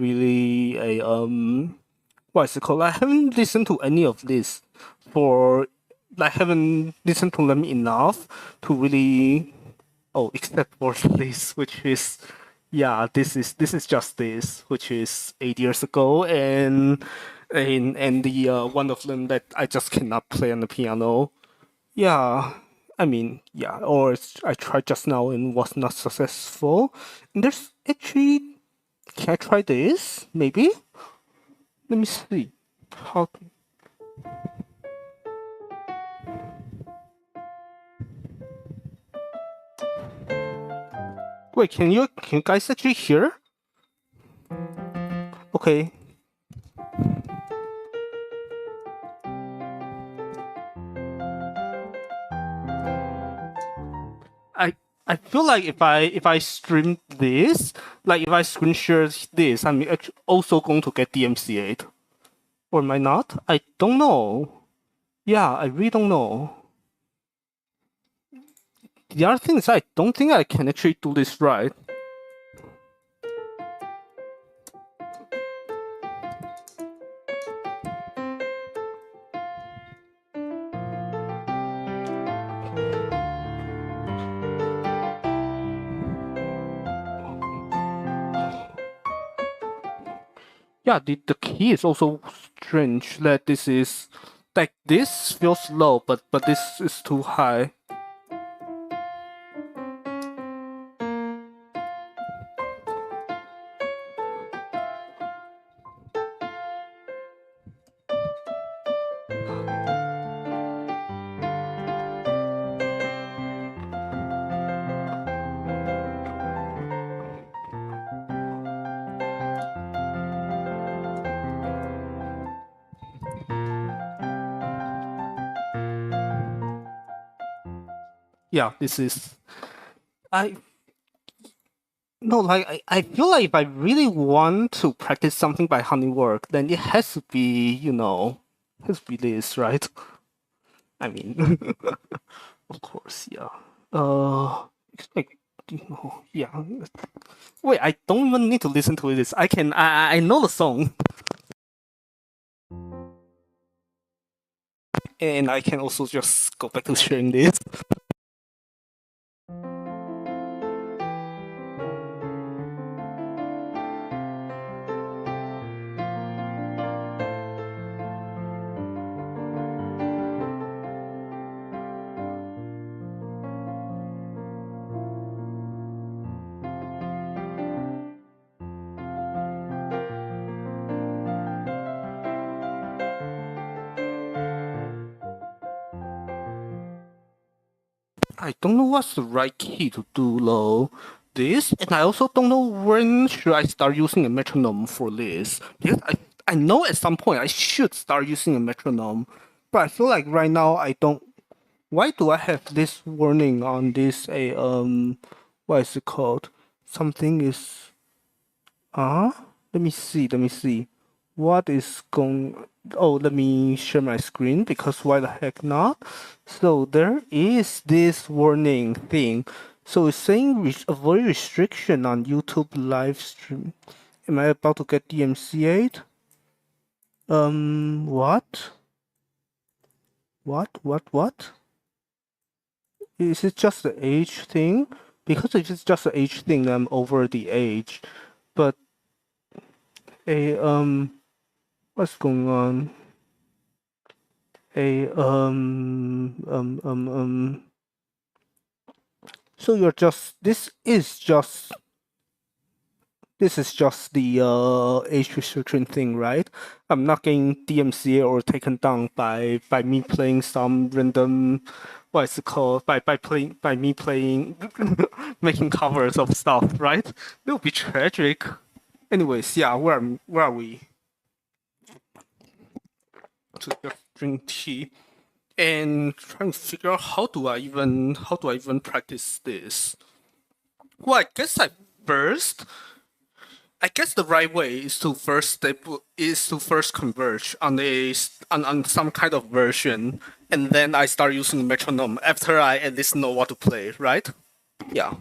what is it called? I haven't listened to any of this for like haven't listened to them enough to really except for this, which is yeah, this is just this, which is 8 years ago, and and the one of them that I just cannot play on the piano. Yeah, I mean, yeah, or I tried just now and was not successful. And there's actually, can I try this? Maybe? Let me see. How? Wait, can you guys actually hear? Okay. I I feel like if I stream this, like if I screen share this, I'm also going to get DMCA. Or am I not? I don't know. Yeah, I really don't know. The other thing is I don't think I can actually do this right. Yeah, the key is also strange that this is like this feels low, but this is too high. Yeah, this is I no like I feel like if I really want to practice something by Honeywork, then it has to be, has to be this, right? I mean of course, yeah. Like yeah. Wait, I don't even need to listen to this. I know the song. And I can also just go back to sharing this. I don't know what's the right key to do low this, and I also don't know when should I start using a metronome for this. Because I know at some point I should start using a metronome, but I feel like right now I don't. Why do I have this warning on this what is it called? Something is let me see. What is going Oh, let me share my screen because why the heck not? So there is this warning thing. So it's saying avoid restriction on YouTube live stream. Am I about to get DMCA'd? What? What? Is it just the age thing? Because if it's just the age thing, I'm over the age. But a what's going on? So you're just this is just the age restriction thing, right? I'm not getting DMCA or taken down by me playing some random, what is it called? By me playing making covers of stuff, right? That would be tragic. Anyways, yeah, where are we? To just drink tea and trying to figure out how do I even practice this. Well, first I guess the right way is to first converge on on some kind of version, and then I start using the metronome after I at least know what to play, right? Yeah.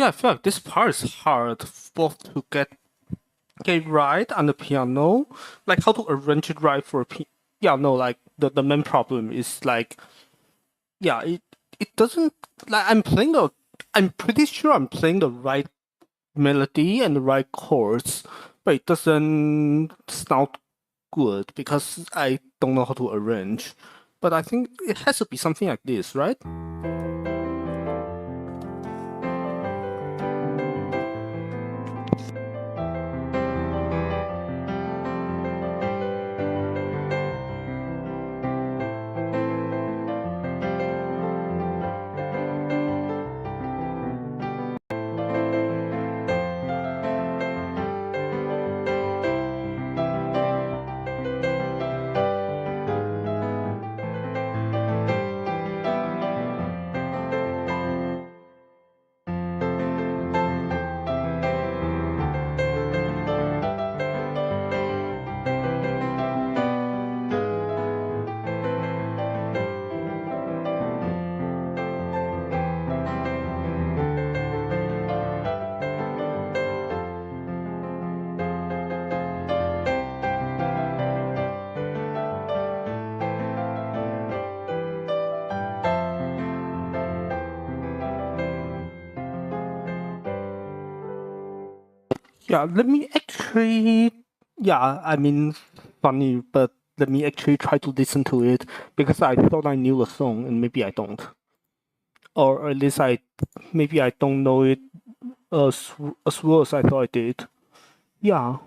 Yeah, I feel like this part is hard both to get right on the piano, like how to arrange it right for yeah, no, like the main problem is like yeah, it doesn't like I'm pretty sure I'm playing the right melody and the right chords, but it doesn't sound good because I don't know how to arrange. But I think it has to be something like this, right? Yeah, let me actually. Yeah, I mean, funny, but let me actually try to listen to it because I thought I knew the song and maybe I don't, or at least maybe I don't know it as well as I thought I did. Yeah.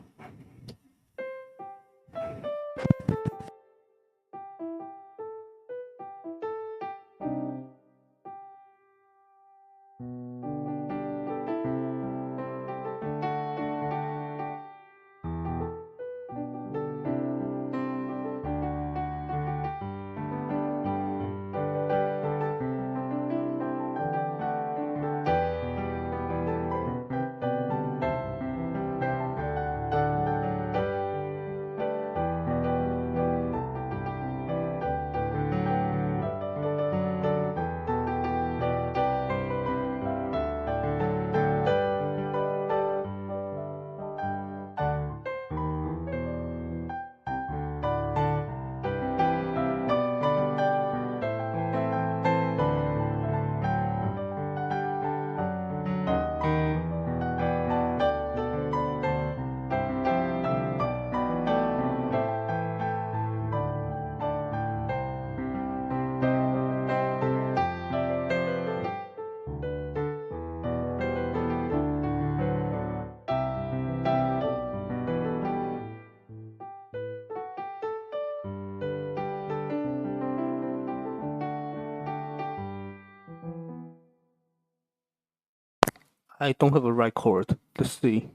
I don't have a right chord. Let's see.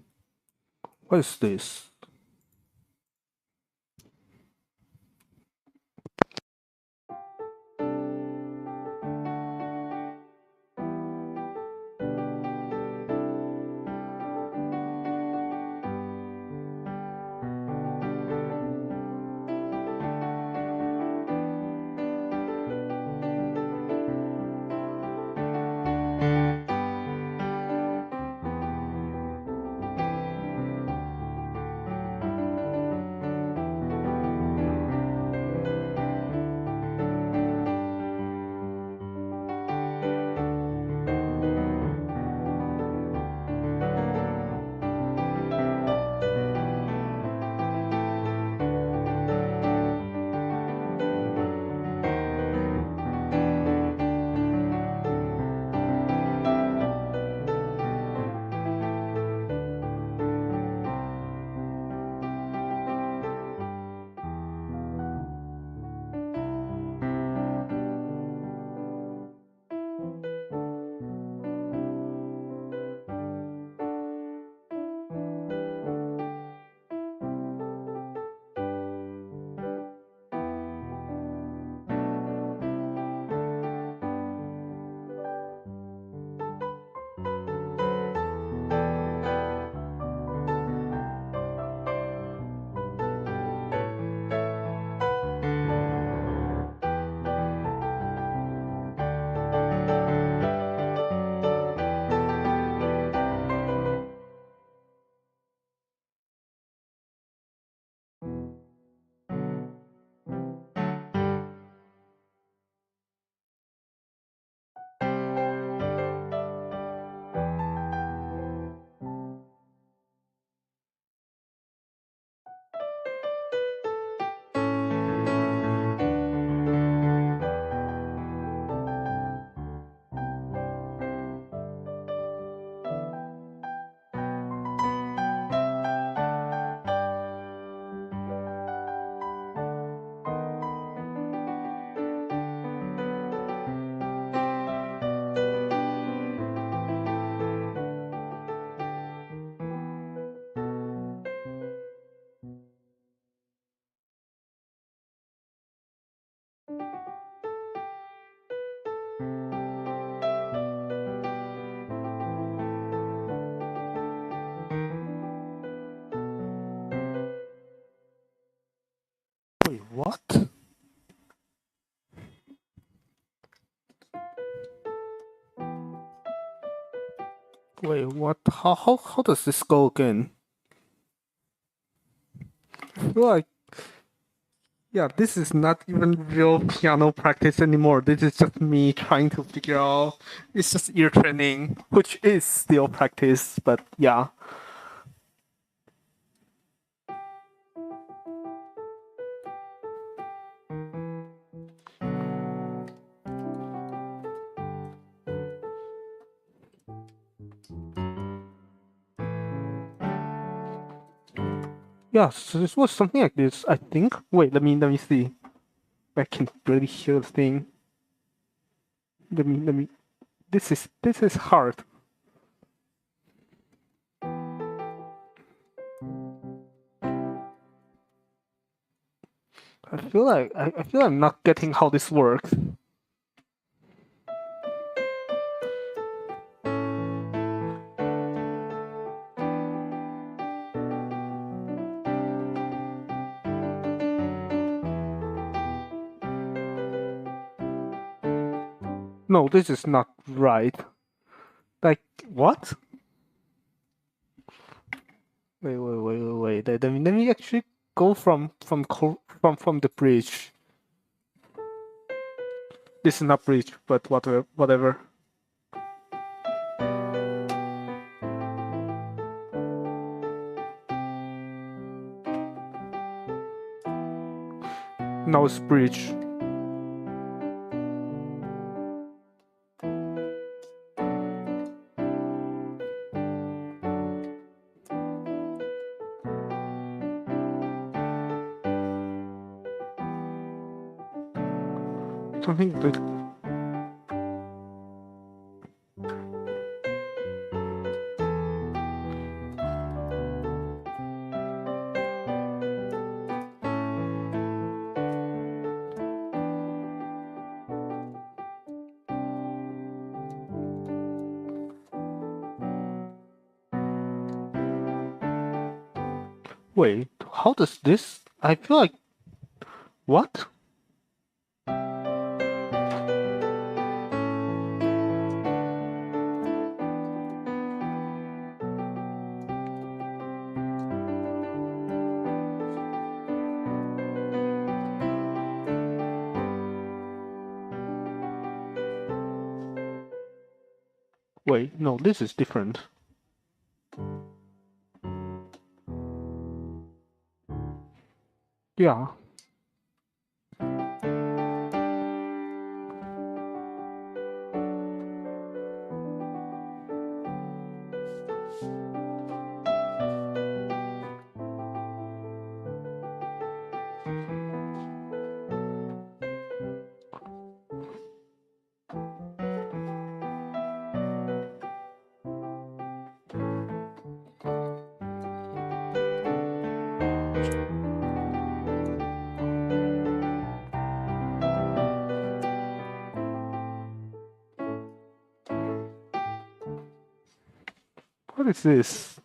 What is this? what? Wait, what? How does this go again? I feel like, yeah, this is not even real piano practice anymore. This is just me trying to figure out. It's just ear training, which is still practice, but yeah. Yeah, so this was something like this, I think. Wait, let me see. I can really hear the thing. Let me. This is hard. I feel I'm not getting how this works. No, this is not right. Like what? Wait. Let me actually go from the bridge. This is not bridge, but whatever. Now it's bridge. Something that. Wait, how does this? I feel like what? Wait, no, this is different. Yeah. What is this?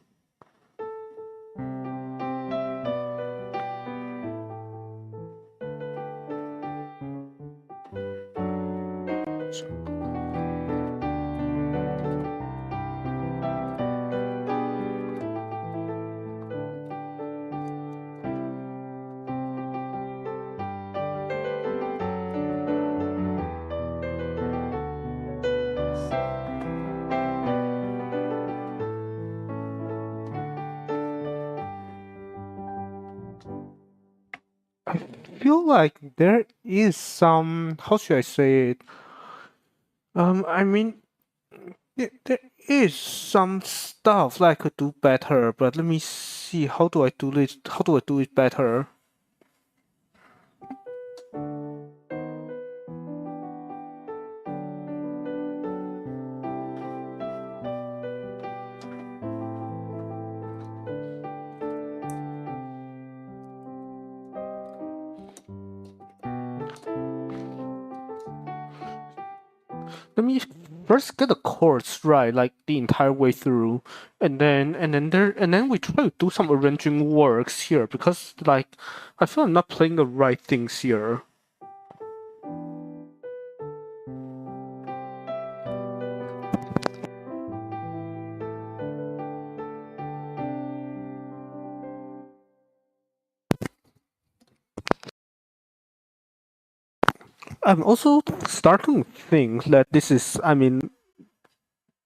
I feel like there is some. How should I say it? I mean, there is some stuff that I could do better, but let me see. How do I do it? How do I do it better? Let me first get the chords right, like the entire way through, and then we try to do some arranging works here because like I feel I'm not playing the right things here. I'm also starting to think that this is, I mean,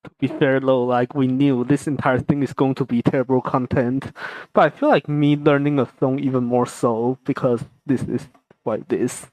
to be fair though, like we knew this entire thing is going to be terrible content, but I feel like me learning a song even more so because this is what it is.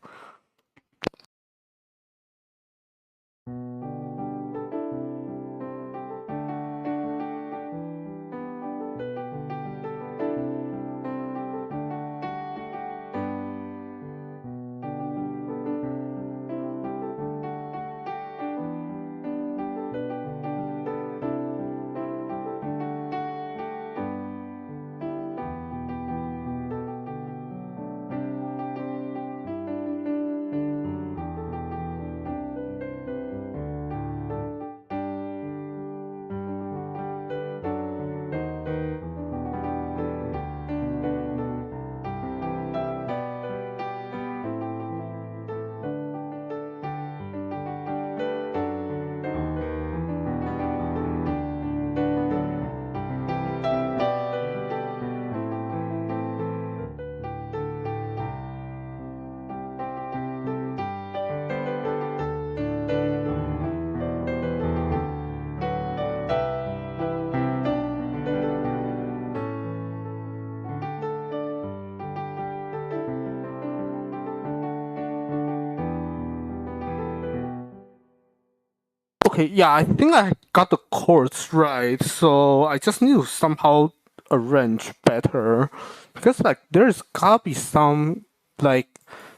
Okay, yeah, I think I got the chords right, so I just need to somehow arrange better. Because, like, there's gotta be some, like,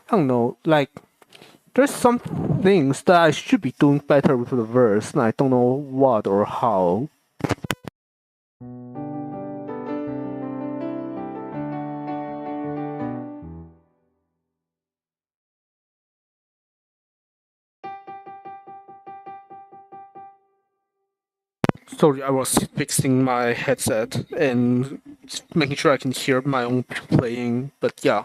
I don't know, like, there's some things that I should be doing better with the verse, and I don't know what or how. Sorry, I was fixing my headset and making sure I can hear my own playing, but yeah.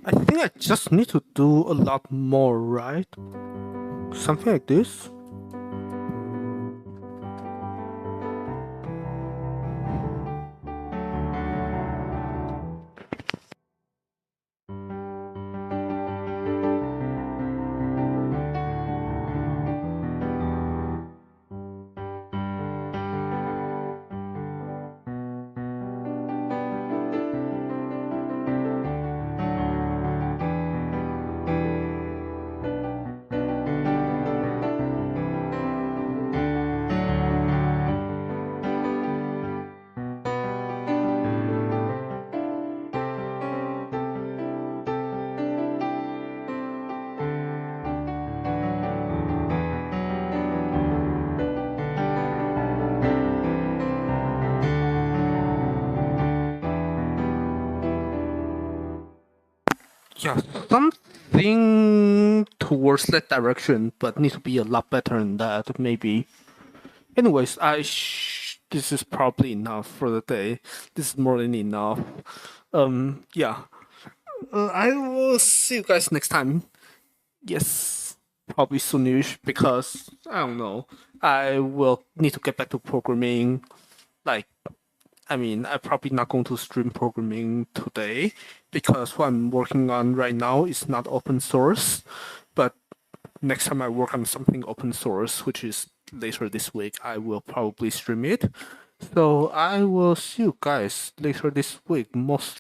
I think I just need to do a lot more, right? Something like this? Yeah, something towards that direction, but need to be a lot better than that, maybe. Anyways, this is probably enough for the day. This is more than enough. Yeah. I will see you guys next time. Yes, probably soonish because I don't know. I will need to get back to programming. Like, I mean, I'm probably not going to stream programming today because what I'm working on right now is not open source. But next time I work on something open source, which is later this week, I will probably stream it. So I will see you guys later this week, most